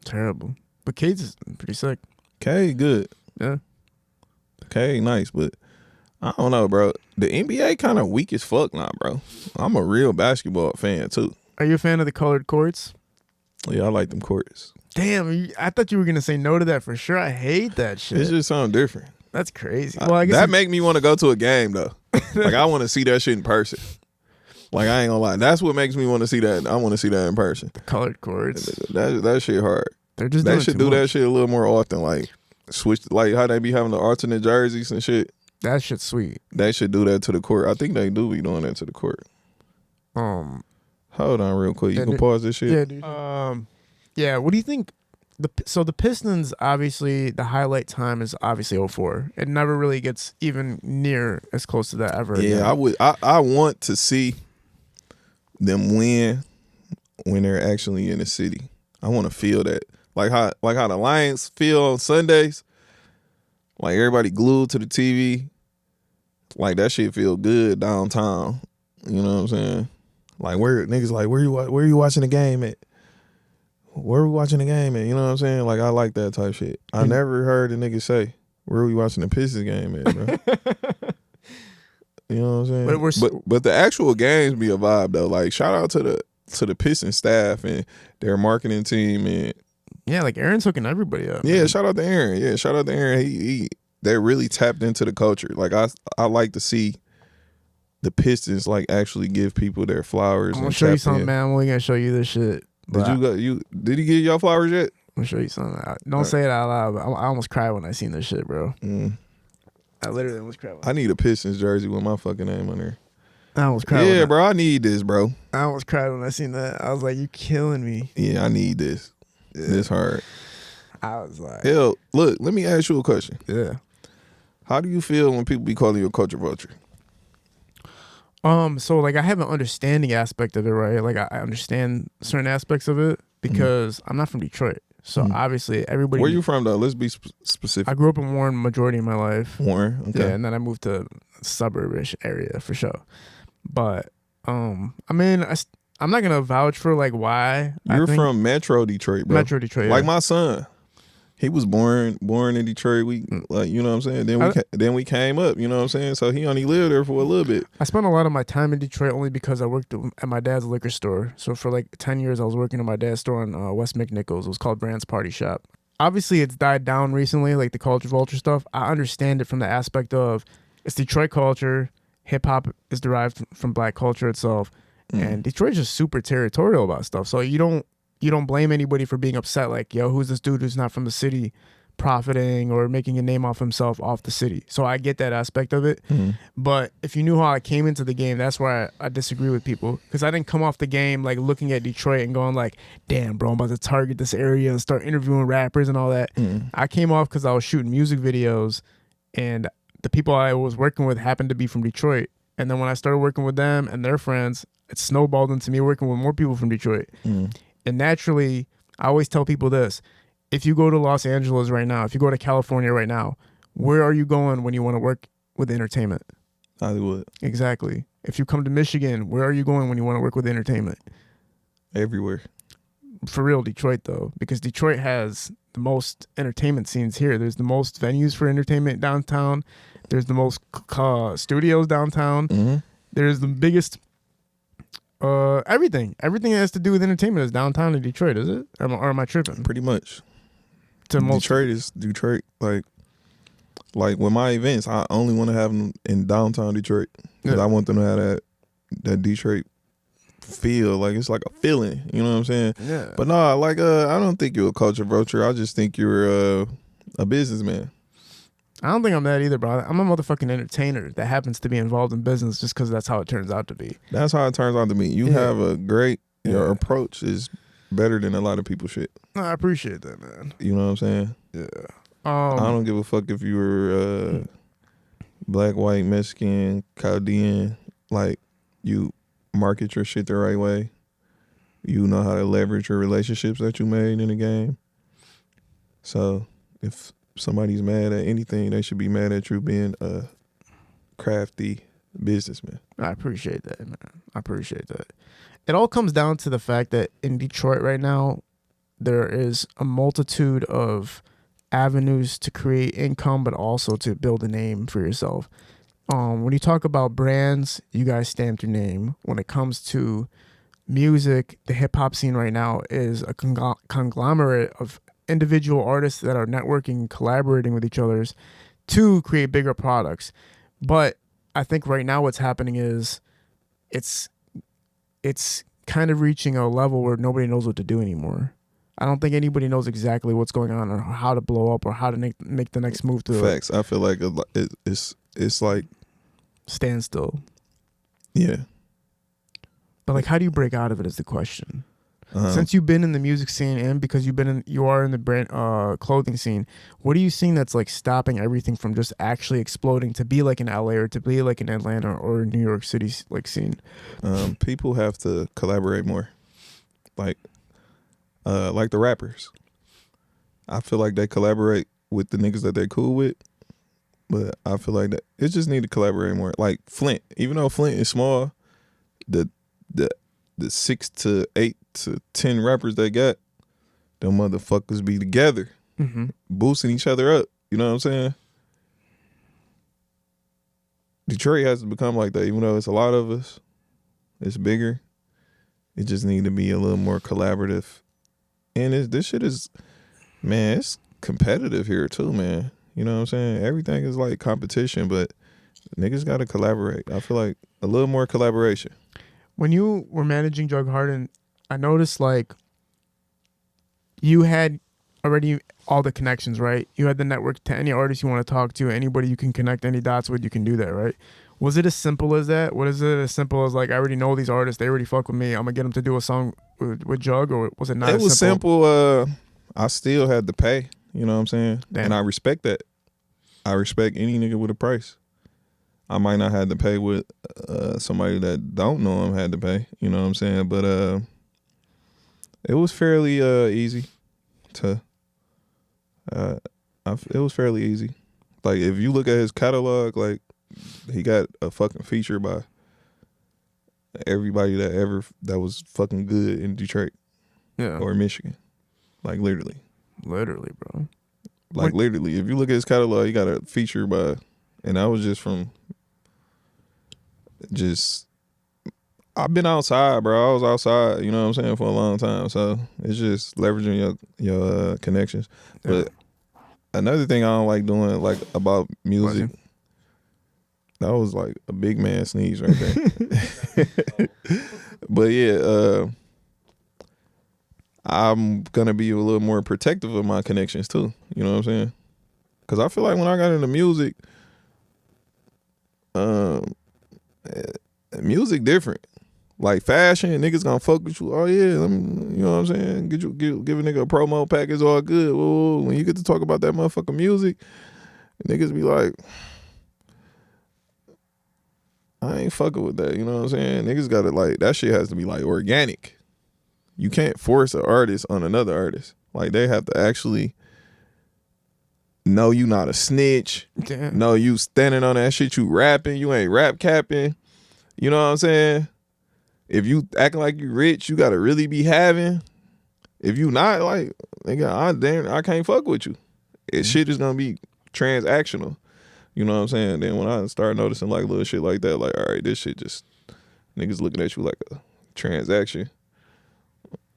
Terrible. But Cade's is pretty sick. K good. Yeah. K nice, but I don't know, bro. The NBA kind of weak as fuck now, bro. I'm a real basketball fan too. Are you a fan of the colored courts? Yeah, I like them courts. Damn, I thought you were gonna say no to that for sure. I hate that shit. It's just something different. That's crazy. Well, I guess that make me want to go to a game though. Like, I want to see that shit in person. Like, I ain't gonna lie. That's what makes me want to see that. I want to see that in person. the colored courts. That shit hard. They're just They doing should too do much. that shit a little more often. Like, switch, like how they be having the alternate jerseys and shit. That shit's sweet. They should do that to the court. I think they do be doing that to the court. Hold on real quick. You Yeah, can dude. pause this shit? Yeah, dude. Yeah. What do you think? So the Pistons, obviously, the highlight time is obviously '04. It never really gets even near as close to that ever again. I want to see them win when they're actually in the city. I want to feel that. Like how the Lions feel on Sundays. Like everybody glued to the TV. Like that shit feel good downtown. You know what I'm saying? Like where you watching the game at? Where we watching the game at? You know what I'm saying? Like I like that type shit. I never heard a nigga say, where we watching the Pistons game at, bro? You know what I'm saying? But the actual games be a vibe though. Like shout out to the Pistons staff and their marketing team and yeah, like Aaron's hooking everybody up. yeah, man. shout out to Aaron. Yeah, shout out to Aaron. He they really tapped into the culture. Like I like to see the Pistons like actually give people their flowers. I'm gonna show you something, man. I'm only gonna show you this shit. Did he give y'all flowers yet? I'm gonna show you something. Don't say it out loud, but I almost cried when I seen this shit, bro. I literally almost cried. I need a Pistons jersey with my fucking name on there. I almost cried. Yeah, bro, I need this, bro. I almost cried when I seen that. I was like, "You killing me." Yeah, I need this. Yeah. This hard. I was like, hell, look, let me ask you a question. Yeah. How do you feel when people be calling you a culture vulture? So like I have an understanding aspect of it, right? Like I understand certain aspects of it because I'm not from Detroit. So obviously everybody. Where you from though? Let's be specific. I grew up in Warren majority of my life. Warren, okay. Yeah, and then I moved to suburbish area for sure. But I mean, I'm not gonna vouch for like why. You're from Metro Detroit, bro. Metro Detroit, like yeah. my son. He was born in Detroit. We like, you know what I'm saying. Then we came up. You know what I'm saying. So he only lived there for a little bit. I spent a lot of my time in Detroit only because I worked at my dad's liquor store. So for like 10 years, I was working at my dad's store on West McNichols. It was called Brand's Party Shop. Obviously, it's died down recently, like the culture vulture stuff. I understand it from the aspect of it's Detroit culture. Hip hop is derived from black culture itself, and Detroit's just super territorial about stuff. So you don't blame anybody for being upset. Like, yo, who's this dude who's not from the city profiting or making a name off himself off the city? So I get that aspect of it. But if you knew how I came into the game, that's where I disagree with people. Because I didn't come off the game like looking at Detroit and going like, damn, bro, I'm about to target this area and start interviewing rappers and all that. I came off because I was shooting music videos and the people I was working with happened to be from Detroit. And then when I started working with them and their friends, it snowballed into me working with more people from Detroit. And naturally, I always tell people this. If you go to Los Angeles right now, if you go to California right now, where are you going when you want to work with entertainment? Hollywood. Exactly. If you come to Michigan, where are you going when you want to work with entertainment? Everywhere. For real, Detroit, though, because Detroit has the most entertainment scenes here. There's the most venues for entertainment downtown. There's the most studios downtown. There's the biggest... everything that has to do with entertainment is downtown in Detroit, is it? Or am I tripping? Pretty much. Detroit. Like with my events, I only want to have them in downtown Detroit because I want them to have that Detroit feel. Like it's like a feeling. You know what I'm saying? Yeah. But no, like I don't think you're a culture vulture. I just think you're a businessman. I don't think I'm that either, bro. I'm a motherfucking entertainer that happens to be involved in business just because that's how it turns out to be. That's how it turns out to be. You have a great, your approach is better than a lot of people's shit. No, I appreciate that, man. You know what I'm saying? Yeah. I don't give a fuck if you were black, white, Mexican, Chaldean. Like, you market your shit the right way. You know how to leverage your relationships that you made in the game. So, if somebody's mad at anything, they should be mad at you being a crafty businessman. I appreciate that, man. I appreciate that. It all comes down to the fact that in Detroit right now, there is a multitude of avenues to create income, but also to build a name for yourself. When you talk about brands, you guys stamped your name. When it comes to music, the hip hop scene right now is a conglomerate of individual artists that are networking, collaborating with each other to create bigger products. But I think right now what's happening is it's kind of reaching a level where nobody knows what to do anymore. I don't think anybody knows exactly what's going on or how to blow up or how to make the next move to Facts. I feel like it's like standstill. Yeah. But like, how do you break out of it is the question. Um, Since you've been in the music scene and because you are in the brand clothing scene, what are you seeing that's like stopping everything from just actually exploding to be like in LA or to be like in Atlanta or New York City like scene? people have to collaborate more, like the rappers. I feel like they collaborate with the niggas that they're cool with, but I feel like that it just need to collaborate more. Like Flint, even though Flint is small, the the 6 to 8 to 10 rappers they got, them motherfuckers be together, boosting each other up. You know what I'm saying? Detroit has to become like that, even though it's a lot of us. It's bigger. It just need to be a little more collaborative. And this shit is, man, it's competitive here too, man. You know what I'm saying? Everything is like competition, but niggas got to collaborate. I feel like a little more collaboration. When you were managing Jug Harden, I noticed like you had already all the connections, right? You had the network to any artist you want to talk to, anybody you can connect any dots with, you can do that, right? Was it as simple as that? What is it as simple as like, I already know these artists, they already fuck with me, I'm gonna get them to do a song with Jug, or was it not? It was simple. I still had to pay, you know what I'm saying? Damn. And I respect that. I respect any nigga with a price. I might not have to pay with somebody that don't know him had to pay, you know what I'm saying? But it was fairly easy to it was fairly easy. Like if you look at his catalog, like he got a fucking feature by everybody that was fucking good in Detroit, Yeah, or Michigan. Like literally, bro. like literally. If you look at his catalog, he got a feature by, and I was I've been outside, bro. I was outside, you know what I'm saying, for a long time. So it's just leveraging your connections. Yeah. But another thing I don't like doing, like about music, that was like a big man sneeze right there. But yeah, I'm gonna be a little more protective of my connections too. You know what I'm saying? Because I feel like when I got into music, music different. Like fashion, niggas gonna fuck with you. Oh yeah, you know what I'm saying? Give a nigga a promo package, all good. Whoa. When you get to talk about that motherfucking music, niggas be like, I ain't fucking with that. You know what I'm saying? Niggas gotta like, that shit has to be like organic. You can't force an artist on another artist. Like they have to actually know you not a snitch. Damn. Know you standing on that shit, you rapping, you ain't rap capping. You know what I'm saying? If you acting like you rich, you gotta really be having. If you not, like, nigga, I can't fuck with you. Shit is gonna be transactional. You know what I'm saying? Then when I start noticing like little shit like that, like, all right, this shit just niggas looking at you like a transaction.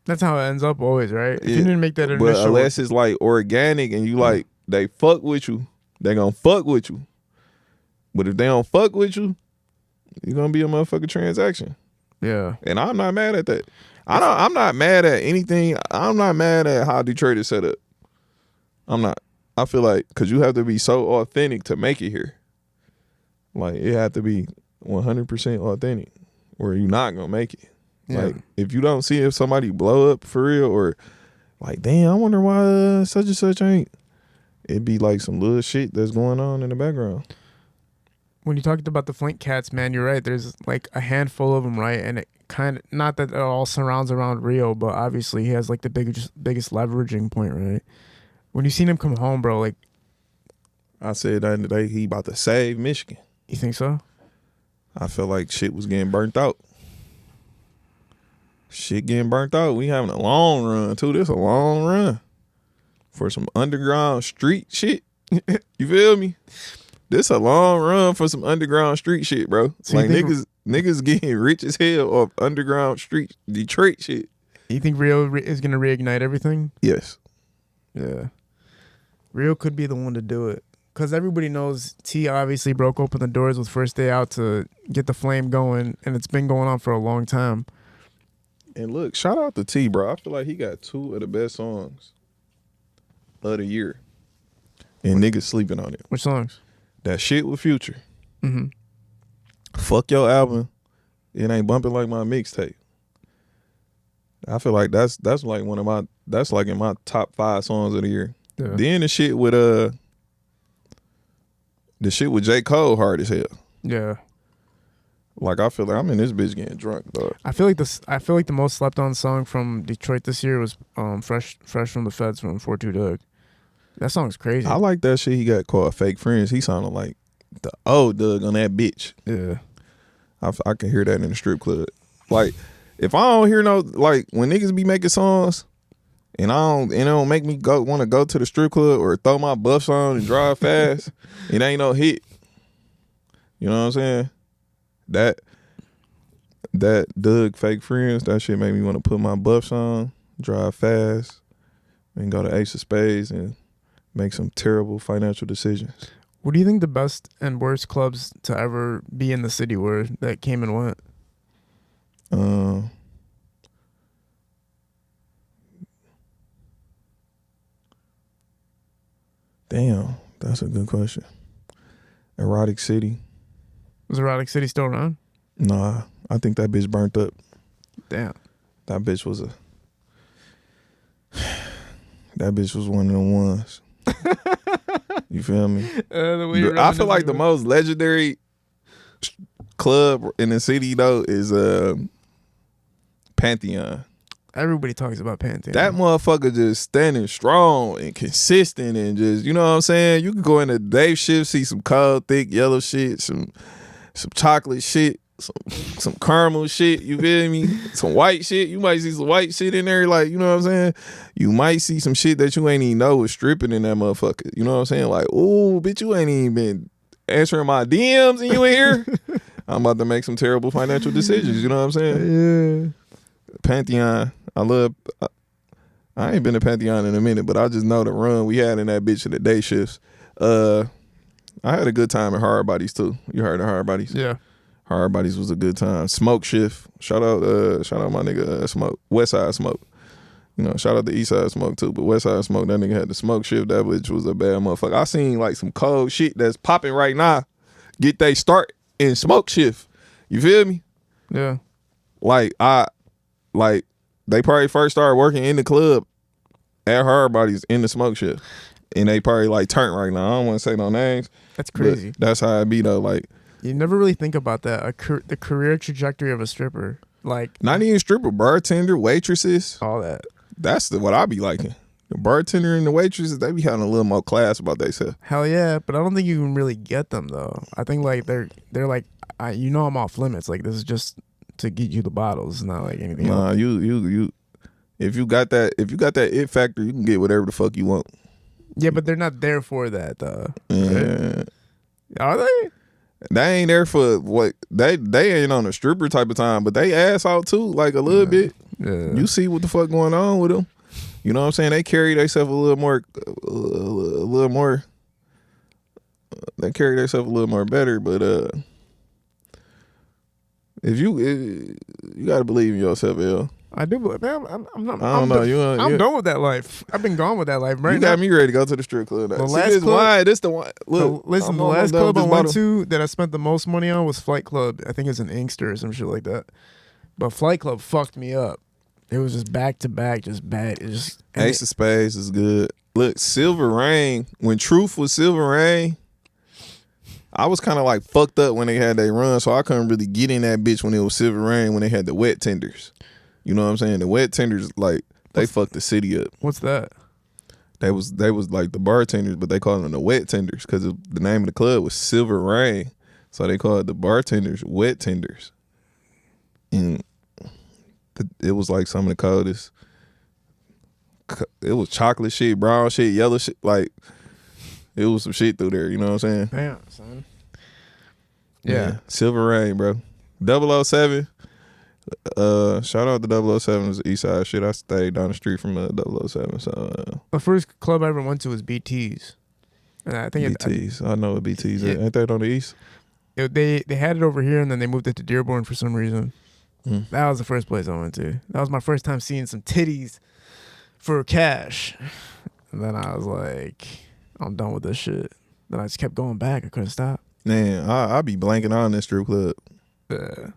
That's how it ends up always, right? If you didn't make that initial, but unless it's like organic and you like they fuck with you, they gonna fuck with you. But if they don't fuck with you, you're gonna be a motherfucking transaction. yeah, And I'm not mad at that. I'm not mad at anything. I'm not mad at how Detroit is set up. I'm not. I feel like because you have to be so authentic to make it here. Like it have to be 100% authentic, or you're not gonna make it. Yeah. Like if you don't see if somebody blow up for real, or like, damn, I wonder why such and such ain't. It'd be like some little shit that's going on in the background. When you talked about the Flint cats, man, you're right. There's like a handful of them, right? And it kind of, not that it all surrounds around Rio, but obviously he has like the biggest leveraging point, right? When you seen him come home, bro, like, I said that today, he about to save Michigan. you think so? I felt like shit was getting burnt out. Shit getting burnt out. We having a long run too. This a long run for some underground street shit. You feel me? This a long run for some underground street shit, bro. So like niggas getting rich as hell off underground street Detroit shit. You think Rio is gonna reignite everything? Yes. Yeah. Rio could be the one to do it. Because everybody knows T obviously broke open the doors with First Day Out to get the flame going, and it's been going on for a long time. And look, shout out to T, bro. I feel like he got 2 of the best songs of the year. And niggas sleeping on it. Which songs? That shit with Future. Mm-hmm. Fuck your album. It ain't bumping like my mixtape. I feel like that's like one of my that's like in my top 5 songs of the year. Yeah. Then the shit with J. Cole hard as hell. Yeah. Like I feel like I'm in this bitch getting drunk, dog. I feel like the most slept on song from Detroit this year was Fresh from the Feds from 42 Doug. That song's crazy. I like that shit he got called Fake Friends. He sounded like the old Doug on that bitch. Yeah. I can hear that in the strip club. Like if I don't hear no like when niggas be making songs and it don't make me want to go to the strip club or throw my buffs on and drive fast, it ain't no hit. You know what I'm saying? That Doug Fake Friends, that shit made me want to put my buffs on, drive fast, and go to Ace of Spades and make some terrible financial decisions. What do you think the best and worst clubs to ever be in the city were that came and went? Damn, that's a good question. Erotic City. Was Erotic City still around? Nah, I think that bitch burnt up. Damn. That bitch was one of the ones. You feel me? I feel like the most legendary club in the city though is Pantheon. Everybody talks about Pantheon. That motherfucker just standing strong and consistent and just, you know what I'm saying? You can go into day shift, see some cold, thick, yellow shit, some chocolate shit, some caramel shit, you feel me? Some white shit. You might see some white shit in there, like, you know what I'm saying? You might see some shit that you ain't even know was stripping in that motherfucker. You know what I'm saying? Like, ooh, bitch, you ain't even been answering my DMs and you in here? I'm about to make some terrible financial decisions, you know what I'm saying? Yeah. Pantheon, I ain't been to Pantheon in a minute, but I just know the run we had in that bitch in the day shifts. I had a good time at Hard Bodies too. You heard of Hard Bodies? Yeah. Hard Bodies was a good time. Smoke Shift. Shout out my nigga Smoke. West Side Smoke. You know, shout out the East Side Smoke too, but West Side Smoke, that nigga had the Smoke Shift. That bitch was a bad motherfucker. I seen like some cold shit that's popping right now get they start in Smoke Shift. You feel me? Yeah. Like they probably first started working in the club at Hard Bodies in the Smoke Shift. And they probably like turned right now. I don't want to say no names. That's crazy. That's how it be though. Like you never really think about that. The career trajectory of a stripper. Like not even stripper, bartender, waitresses. all that. That's what I be liking. The bartender and the waitresses, they be having a little more class about themselves. Hell yeah, but I don't think you can really get them though. I think like they're like, I'm off limits. Like this is just to get you the bottles, not like anything else. Nah, you if you got that it factor, you can get whatever the fuck you want. Yeah, but they're not there for that though. Yeah. Right? Are they? They ain't there for what they ain't on a stripper type of time, but they ass out too, like a little bit. Yeah. You see what the fuck going on with them. You know what I'm saying? They carry themselves a little more. They carry themselves a little more better, but if you gotta believe in yourself, L. I do, but man, I'm not. I don't know. I'm done with that life. I've been gone with that life. Right You got me ready to go to the strip club. Now. The See, last this club- wine. This the one. Look, listen, the last club I went to that I spent the most money on was Flight Club. I think it's in Inkster or some shit like that. But Flight Club fucked me up. It was just back to back, just bad. It just Ace of Spades is good. Look, Silver Rain. When Truth was Silver Rain, I was kind of like fucked up when they had their run, so I couldn't really get in that bitch when it was Silver Rain when they had the wet tenders. You know what I'm saying? The wet tenders, like, they fucked the city up. What's that? They was like the bartenders, but they called them the wet tenders because the name of the club was Silver Rain. So they called the bartenders wet tenders. And it was like some of the coldest. It was chocolate shit, brown shit, yellow shit. Like, it was some shit through there. You know what I'm saying? Damn, son. Yeah. Silver Rain, bro. 007. Shout out to 007. It was East Side shit. I stayed down the street from 007. So the first club I ever went to was BT's. And I think BT's. I know what BT's Yeah. is. Ain't that on the East? They had it over here and then they moved it to Dearborn for some reason. Mm. That was the first place I went to. That was my first time seeing some titties for cash. And then I was like, I'm done with this shit. Then I just kept going back. I couldn't stop. Man, I be blanking on this strip club. Yeah.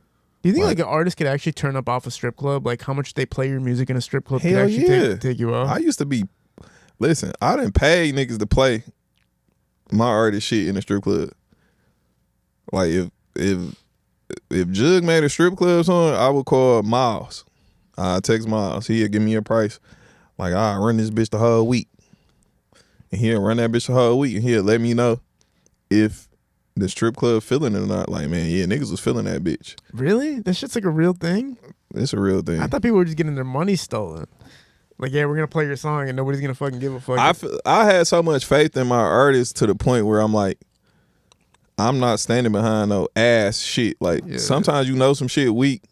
Do you think Like- like an artist could actually turn up off a strip club? Like how much they play your music in a strip club could Hell actually yeah. take you off? I used to be. Listen, I didn't pay niggas to play my artist shit in a strip club. Like if Jug made a strip club song, I would call Miles. I text Miles. He'll give me a price. Like I run this bitch the whole week, and he'll run that bitch the whole week, and he'll let me know if the strip club feeling it or not. Like man, yeah, niggas was feeling that bitch. Really? That shit's like a real thing? It's a real thing. I thought people were just getting their money stolen. Like, yeah, we're gonna play your song and nobody's gonna fucking give a fuck. I had so much faith in my artists to the point where I'm like, I'm not standing behind no ass shit. Like Yeah. sometimes you know some shit weak,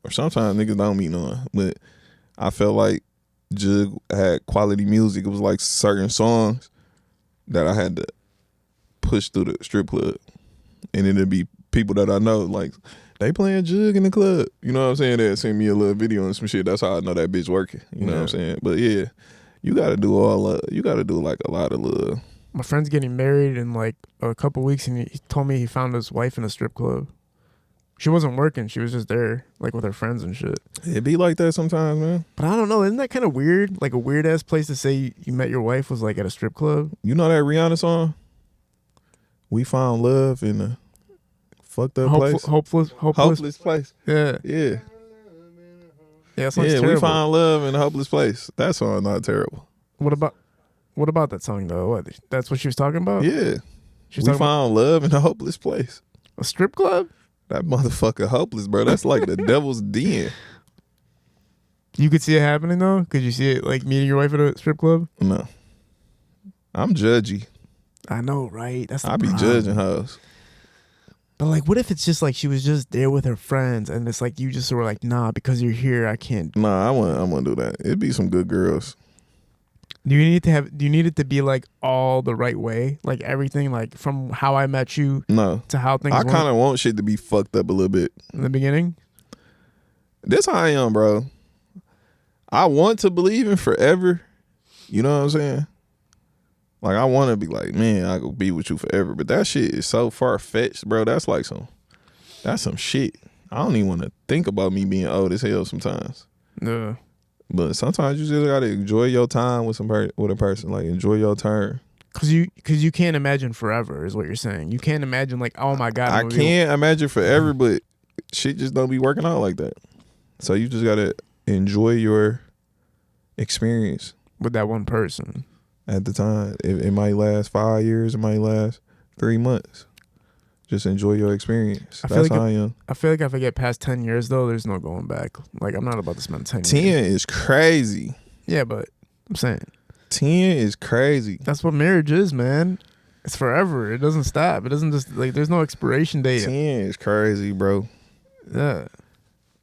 or sometimes niggas don't be knowing. But I felt like Jug had quality music. It was like certain songs that I had to push through the strip club, and it'd be people that I know like they playing Jug in the club. You know what I'm saying? They send me a little video and some shit. That's how I know that bitch working. You know what I'm saying? But yeah, you got to do you got to do like a lot of little. My friend's getting married in like a couple weeks, and he told me he found his wife in a strip club. She wasn't working; she was just there, like with her friends and shit. It be like that sometimes, man. But I don't know. Isn't that kind of weird? Like a weird ass place to say you met your wife was like at a strip club. You know that Rihanna song? We found love in a fucked up place. Hopeless. Place. Yeah, Yeah. that sounds Yeah, terrible. we found love in a hopeless place. That song not terrible. What about that song though? What? That's what she was talking about. Yeah. she was We talking found love in a hopeless place. about a strip club. That motherfucker hopeless, bro. That's like the devil's den. You could see it happening though. Could you see it like meeting your wife at a strip club? No. I'm judgy. I know, right? That's the I be problem. judging hoes. But like, what if it's just like she was just there with her friends, and it's like you just were like, nah, because you're here, I can't. Nah, I wouldn't do that. It'd be some good girls. Do you need it to be like all the right way, like everything, like from how I met you No. to how things I went kind of want shit to be fucked up a little bit. in the beginning? This how I am, bro. I want to believe in forever. You know what I'm saying? Like I want to be like, man, I could be with you forever. But that shit is so far fetched, bro. That's like that's some shit. I don't even want to think about me being old as hell sometimes. Yeah. But sometimes you just gotta enjoy your time with with a person. Like enjoy your turn. Cause you can't imagine forever is what you're saying. You can't imagine like, oh my god, I I'm gonna be- can't imagine forever, but shit just don't be working out like that. So you just gotta enjoy your experience with that one person. at the time. It might last 5 years. It might last 3 months. Just enjoy your experience. I feel That's like how I am. I feel like if I get past 10 years though, there's no going back. Like I'm not about to spend 10 10 years. is crazy. Yeah, but I'm saying 10 is crazy. that's what marriage is, man. It's forever. It doesn't stop. It doesn't just like there's no expiration date. 10 is crazy, bro. Yeah.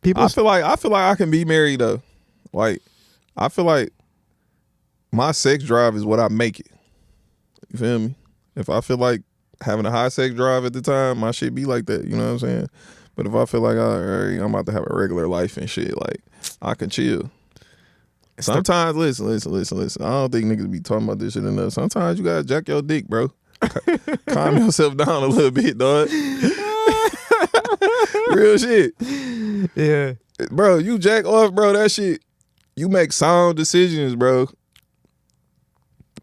People I feel like I can be married though. Like I feel like my sex drive is what I make it. You feel me? If I feel like having a high sex drive at the time, my shit be like that. You know what I'm saying? But if I feel like all right, I'm about to have a regular life and shit, like I can chill. Sometimes, listen. I don't think niggas be talking about this shit enough. Sometimes you gotta jack your dick, bro. Calm yourself down a little bit, dog. Real shit. Yeah. Bro, you jack off, bro, that shit, you make sound decisions, bro.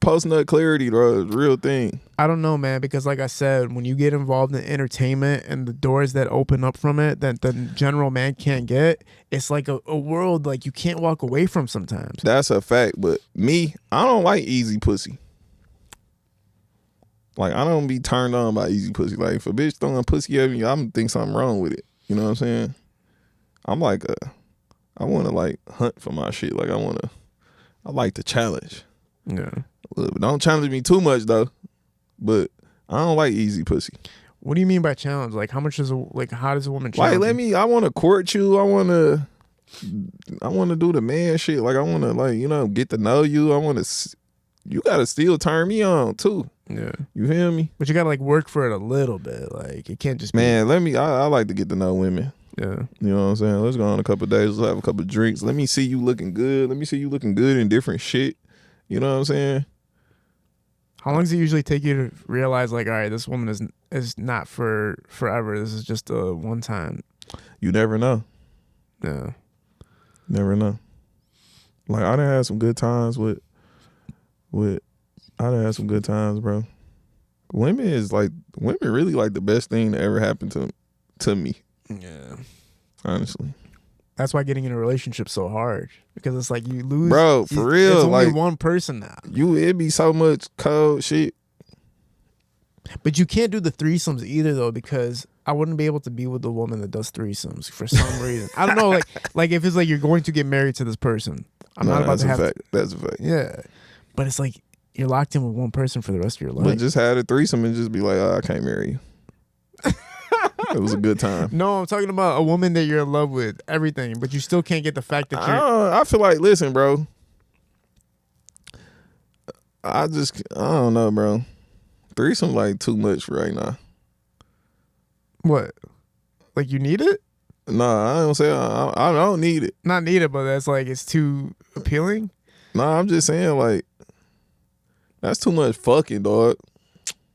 Post-nut clarity, bro, is a real thing. I don't know, man, because like I said, when you get involved in entertainment and the doors that open up from it that the general man can't get, it's like a world like you can't walk away from sometimes. That's a fact, but me, I don't like easy pussy. Like, I don't be turned on by easy pussy. Like, if a bitch throwing pussy at me, I'm gonna think something wrong with it. You know what I'm saying? I'm like, I want to like hunt for my shit. Like, I like to challenge. Yeah. Don't challenge me too much though. But I don't like easy pussy. What do you mean by challenge? Like how much does how does a woman challenge? Like I want to court you. I want to do the man shit. Like I want to like, you know, get to know you. You got to still turn me on too. Yeah. You feel me? But you got to like work for it a little bit. Like it can't just Man, I like to get to know women. Yeah. You know what I'm saying? Let's go on a couple of days. Let's have a couple of drinks. Let me see you looking good. Let me see you looking good in different shit. You know what I'm saying? How long does it usually take you to realize like, all right, this woman is not for forever. This is just a one time? You never know. Yeah. Never know. Like I done had some good times with I done had some good times, bro. Women really like the best thing that ever happened to me. Yeah. Honestly. That's why getting in a relationship so hard, because it's like you lose. Bro, for real, it's only like one person now. It be so much cold shit. But you can't do the threesomes either though, because I wouldn't be able to be with a woman that does threesomes for some reason. I don't know, like if it's like you're going to get married to this person, I'm not about to have. That's a fact. Yeah, but it's like you're locked in with one person for the rest of your life. But just had a threesome and just be like, oh, I can't marry you. It was a good time. No, I'm talking about a woman that you're in love with, everything, but you still can't get the fact that you're. I feel like, listen, bro. I don't know, bro. Threesome like too much right now. What? Like you need it? Nah, I don't say I don't need it. Not need it, but that's like it's too appealing. Nah, I'm just saying like that's too much fucking, dog.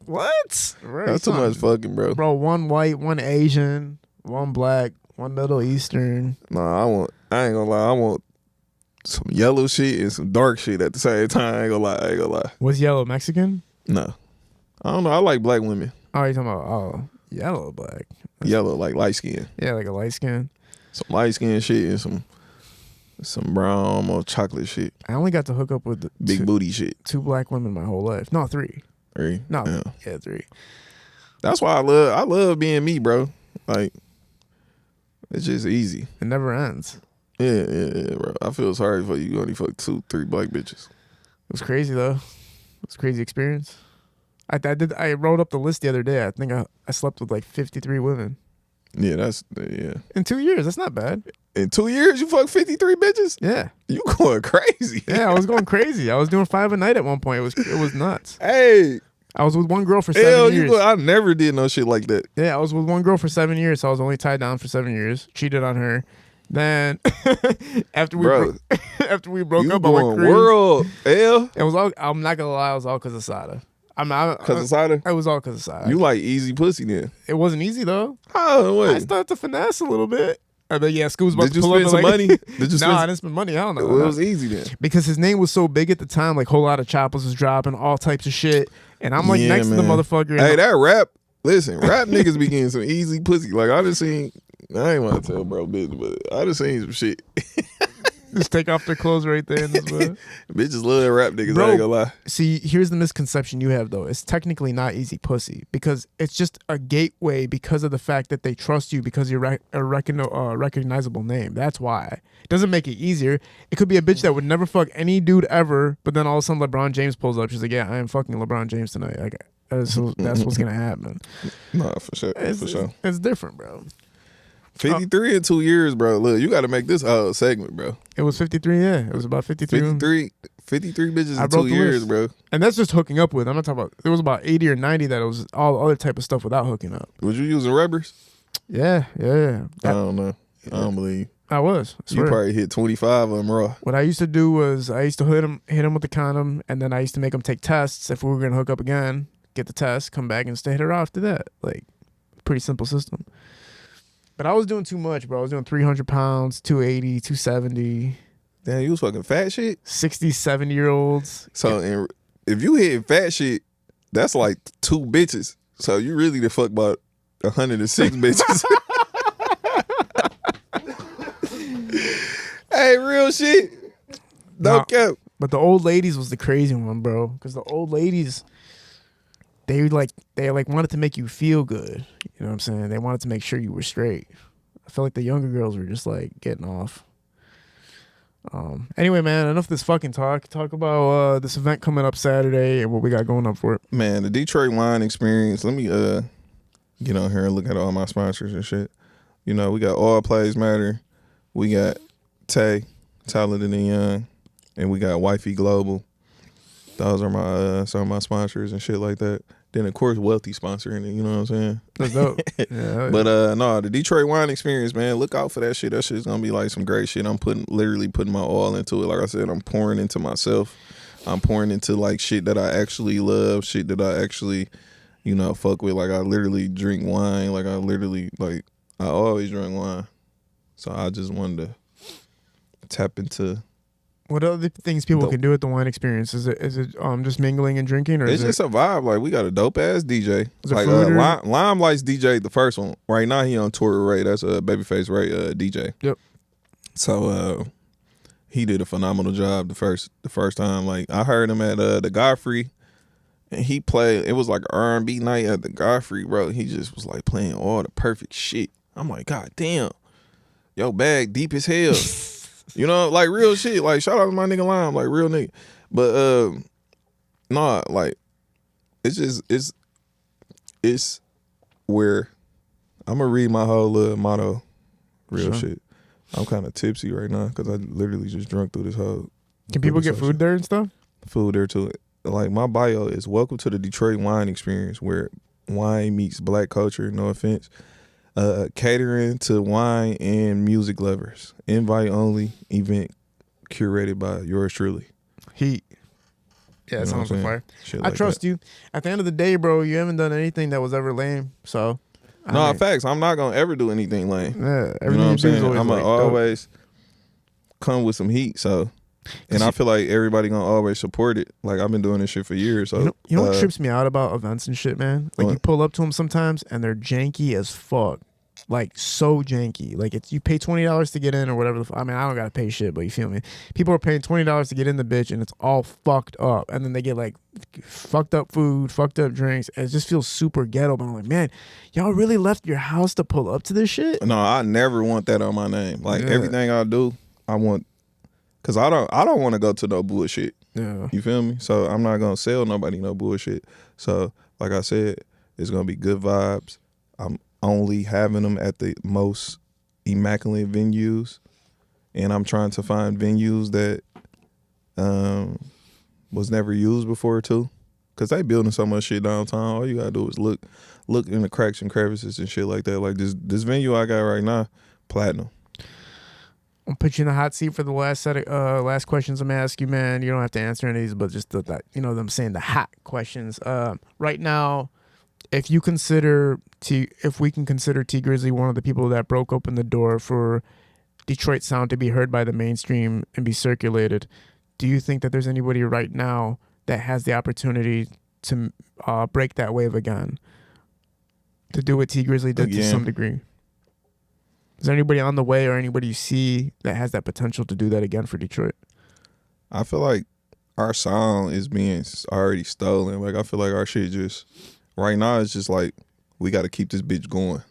What? That's too much fucking, bro. Bro, one white, one Asian, one black, one Middle Eastern. Nah, I ain't gonna lie, I want some yellow shit and some dark shit at the same time. I ain't gonna lie. What's yellow? Mexican? No. I don't know. I like black women. Oh, you're talking about yellow, black. Yellow, like light skin. Yeah, like a light skin. Some light skin shit and some brown or chocolate shit. I only got to hook up with big booty shit. 2 black women my whole life. No, 3. 3? No, yeah, 3. That's why I love being me, bro. Like, it's just easy. It never ends. Yeah, bro. I feel sorry for you. You only fucked 2, 3 black bitches. It was crazy though. It was a crazy experience. I wrote up the list the other day. I think I slept with like 53 women. Yeah, In 2 years, that's not bad. In 2 years, you fucked 53 bitches? Yeah. You going crazy. Yeah, I was going crazy. I was doing 5 a night at one point. It was nuts. Hey. I was with one girl for 7 years. I never did no shit like that. Yeah, I was with one girl for 7 years, so I was only tied down for 7 years. Cheated on her. Then after we broke up, I went crazy. World, L. It was all. I'm not gonna lie, it was all because of Sada. Because of Sada? It was all because of Sada. You like easy pussy then? It wasn't easy though. Oh, wait. I started to finesse a little bit. I mean, yeah, Scoob's about Did to you pull up spend some money? No, I didn't spend money. I don't know. It was easy then. Because his name was so big at the time, like whole lot of choppers was dropping, all types of shit. And I'm like next to the motherfucker. Hey, that rap niggas be getting some easy pussy. Like I just seen, I ain't want to tell bro bitch, but I just seen some shit. Just take off their clothes right there. Bitches love rap niggas, bro, I ain't gonna lie. See, here's the misconception you have though. It's technically not easy pussy because it's just a gateway because of the fact that they trust you because you're a recognizable name. That's why. It doesn't make it easier. It could be a bitch that would never fuck any dude ever, but then all of a sudden LeBron James pulls up. She's like, yeah, I am fucking LeBron James tonight. Like, that's what's going to happen. Nah, for sure. It's different, bro. 53 in 2 years, bro. Look, you got to make this whole segment, bro. It was 53, yeah. It was about 53. 53 bitches in 2 years, bro. And that's just hooking up with. I'm not talking about, there was about 80 or 90 that it was all other type of stuff without hooking up. Was you using rubbers? Yeah. I don't know. I don't believe. I was. You probably hit 25 of them raw. What I used to do was I used to hit him with the condom, and then I used to make him take tests if we were going to hook up again, get the test, come back, and stay hit her off after that. Like, pretty simple system. But I was doing too much, bro. I was doing 300 pounds, 280, 270. Damn, you was fucking fat shit? 60, 70-year-olds. So if you hit fat shit, that's like 2 bitches. So you really the fuck about 106 bitches. Hey, real shit. No cap. But the old ladies was the crazy one, bro. Because the old ladies, they wanted to make you feel good. You know what I'm saying? They wanted to make sure you were straight. I feel like the younger girls were just like getting off. Anyway, man, enough of this fucking talk. Talk about this event coming up Saturday and what we got going up for it. Man, the Detroit wine experience. Let me get on here and look at all my sponsors and shit. You know, we got All Plays Matter. We got Tay, Talented and Young, and we got Wifey Global. Those are my some of my sponsors and shit like that. Then of course Wealthy sponsoring it, you know what I'm saying? That's dope. Yeah, but no, the Detroit wine experience, man, look out for that shit. That shit's gonna be like some great shit. I'm literally putting my all into it. Like I said, I'm pouring into myself. I'm pouring into like shit that I actually love, shit that I actually, fuck with. Like I literally drink wine. Like I literally I always drink wine, so I just wanted to tap into. What other things people Dope. can do at the wine experience? Is it just mingling and drinking, or It's is just a vibe. Like we got a dope ass DJ. Is it Like food or- Lime Lights DJ, the first one. Right now he on tour with Ray. That's a Babyface Ray DJ. Yep. So he did a phenomenal job the first time. Like I heard him at the Godfrey, and he played. It was like an R&B night at the Godfrey, bro. He just was like playing all the perfect shit. I'm like, God damn, yo bag deep as hell. You know, like real shit. Like shout out to my nigga Lime, like real nigga. But nah, like it's just it's where I'm gonna read my whole little motto, real Sure. shit. I'm kind of tipsy right now because I literally just drunk through this whole. can people get social- food there and stuff? Food there too. Like my bio is welcome to the Detroit wine experience where wine meets black culture. No offense. Catering to wine and music lovers. Invite only event curated by yours truly. Heat. Yeah, You it know sounds what I'm like fire. Shit I like trust that. you. At the end of the day, bro, you haven't done anything that was ever lame. So, I No, mean, facts. I'm not gonna ever do anything lame. yeah, everything You know what I'm do is saying? always I'm gonna like, dope. always come with some heat. So, and I feel like everybody gonna always support it. Like I've been doing this shit for years. So You know what trips me out about events and shit, man? Like you What? pull up to them sometimes and they're janky as fuck. Like so janky. Like it's you pay $20 to get in or whatever. I mean, I don't gotta pay shit, but you feel me? People are paying $20 to get in the bitch and it's all fucked up. And then they get like fucked up food, fucked up drinks. And it just feels super ghetto. But I'm like, man, y'all really left your house to pull up to this shit? no, I never want that on my name. Like Yeah. everything I do, I want, cause I don't want to go to no bullshit. Yeah. You feel me? So I'm not gonna sell nobody no bullshit. So like I said, it's gonna be good vibes. I'm only having them at the most immaculate venues, and I'm trying to find venues that was never used before too, cause they building so much shit downtown. All you gotta do is look in the cracks and crevices and shit like that. Like this venue I got right now, platinum. I'll put you in the hot seat for the last set of last questions I'm gonna ask you, man. You don't have to answer any of these, but just that you know what I'm saying, the hot questions. Right now, if we can consider T Grizzly one of the people that broke open the door for Detroit sound to be heard by the mainstream and be circulated, do you think that there's anybody right now that has the opportunity to break that wave again, to do what T Grizzly did to Again. some degree? Is there anybody on the way or anybody you see that has that potential to do that again for Detroit? I feel like our sound is being already stolen. Like I feel like our shit just right now it's just like we got to keep this bitch going.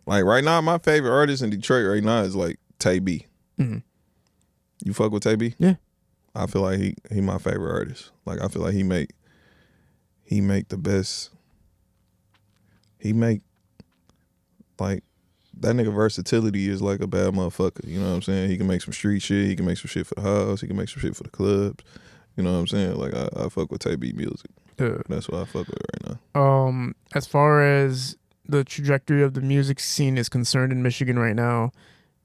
Like right now, my favorite artist in Detroit right now is like Tay B. Mm-hmm. You fuck with Tay B? Yeah. I feel like he my favorite artist. Like I feel like he make the best. He make like that nigga versatility is like a bad motherfucker. You know what I'm saying? He can make some street shit. He can make some shit for the house. He can make some shit for the clubs. You know what I'm saying? Like I fuck with Tay B music. Yeah. That's what I fuck with right now. As far as the trajectory of the music scene is concerned in Michigan right now,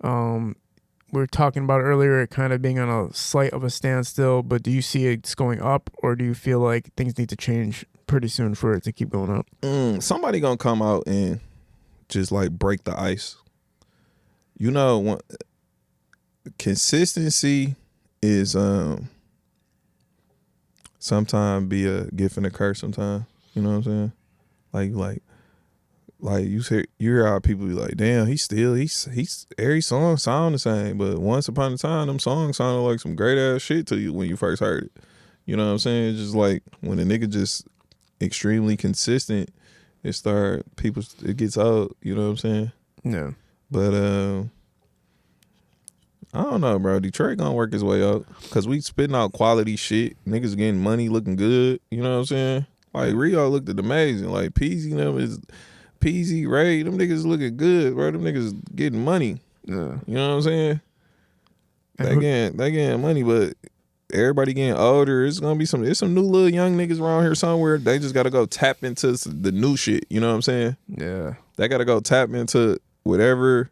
we were talking about earlier it kind of being on a slight of a standstill, but do you see it's going up or do you feel like things need to change pretty soon for it to keep going up? Somebody gonna come out and just like break the ice. You know, consistency is sometimes be a gift and a curse. Sometimes, you know what I'm saying? Like you hear how people be like, damn, he's every song sound the same, but once upon a time, them songs sounded like some great ass shit to you when you first heard it. You know what I'm saying? It's just like when a nigga just extremely consistent, it gets old. You know what I'm saying? Yeah. But I don't know, bro. Detroit gonna work his way out because we spitting out quality shit. Niggas getting money, looking good. You know what I'm saying? Like Rio looked amazing. Like Peasy, Peasy, Ray, them niggas looking good, bro. Them niggas getting money. Yeah. You know what I'm saying? And They getting money, but everybody getting older. It's gonna be some new little young niggas around here somewhere. They just gotta go tap into the new shit. You know what I'm saying? Yeah. They gotta go tap into whatever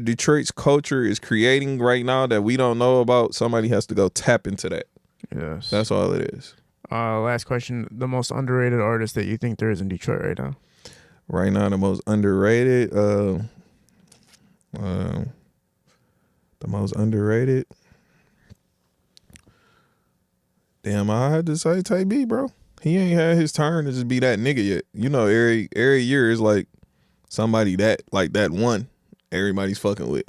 Detroit's culture is creating right now that we don't know about. Somebody has to go tap into that. Yes. That's all it is. Last question. The most underrated artist that you think there is in Detroit right now? Right now, the most underrated. The most underrated. Damn, I had to say Tay B, bro. He ain't had his turn to just be that nigga yet. You know, every year is like somebody that like that one everybody's fucking with.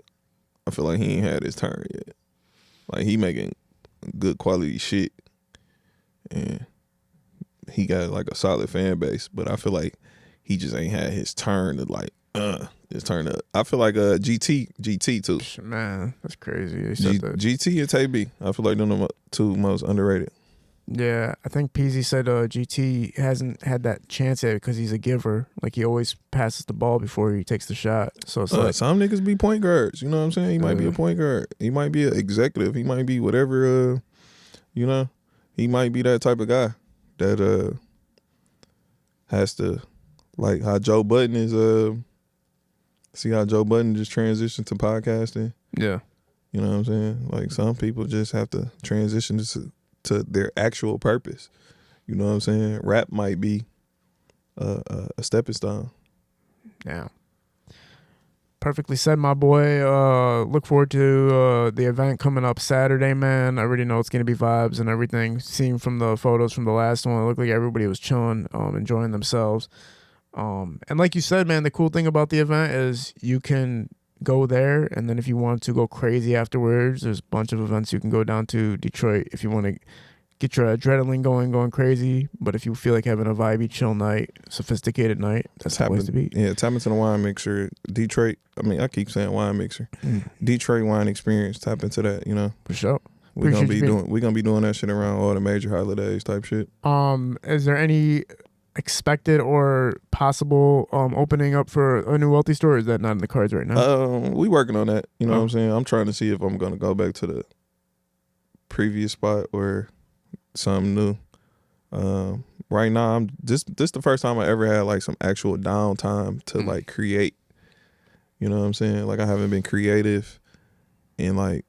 I feel like he ain't had his turn yet. Like he making good quality shit, and he got like a solid fan base. But I feel like he just ain't had his turn to like his turn to. I feel like GT too. Man, that's crazy. They said that. GT and Tay B. I feel like they're the two most underrated. Yeah, I think Peasy said GT hasn't had that chance yet because he's a giver. Like he always passes the ball before he takes the shot. So it's like some niggas be point guards. You know what I'm saying? He might be a point guard. He might be an executive. He might be whatever. You know, he might be that type of guy that has to, like how Joe Budden is. See how Joe Budden just transitioned to podcasting. Yeah, you know what I'm saying? Like some people just have to transition to their actual purpose. You know what I'm saying? Rap might be a stepping stone. Yeah. Perfectly said, my boy. Look forward to the event coming up Saturday, man. I already know it's going to be vibes and everything. Seeing from the photos from the last one, it looked like everybody was chilling, enjoying themselves. And like you said, man, the cool thing about the event is you can go there, and then if you want to go crazy afterwards, there's a bunch of events you can go down to Detroit if you want to get your adrenaline going crazy. But if you feel like having a vibey, chill night, sophisticated night, that's the place to be. Yeah, tap into the wine mixer. Detroit, I mean, I keep saying wine mixer. Detroit wine experience, tap into that, you know. For sure. We're gonna be doing that shit around all the major holidays type shit. Is there any expected or possible opening up for a new Wealthy store? Or is that not in the cards right now? We working on that. You know what I'm saying? I'm trying to see if I'm gonna go back to the previous spot or something new. Right now, I'm this the first time I ever had like some actual downtime to like create. You know what I'm saying? Like I haven't been creative and like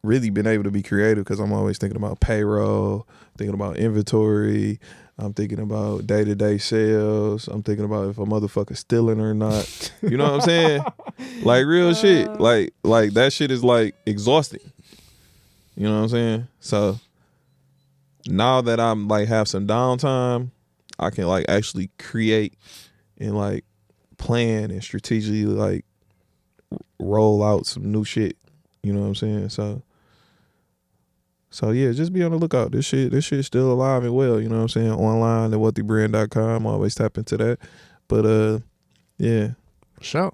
really been able to be creative because I'm always thinking about payroll, thinking about inventory. I'm thinking about day-to-day sales. I'm thinking about if a motherfucker stealing or not. You know what I'm saying? Like real shit. Like that shit is like exhausting. You know what I'm saying? So now that I'm like have some downtime, I can like actually create and like plan and strategically like roll out some new shit. You know what I'm saying? So yeah, just be on the lookout. This shit is still alive and well, you know what I'm saying? Online at wealthybrand.com. Always tap into that. But yeah. Sure.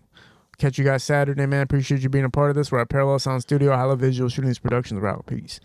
Catch you guys Saturday, man. Appreciate you being a part of this. We're at Parallel Sound Studio, Hella Visual Shootings Productions. Route. Peace.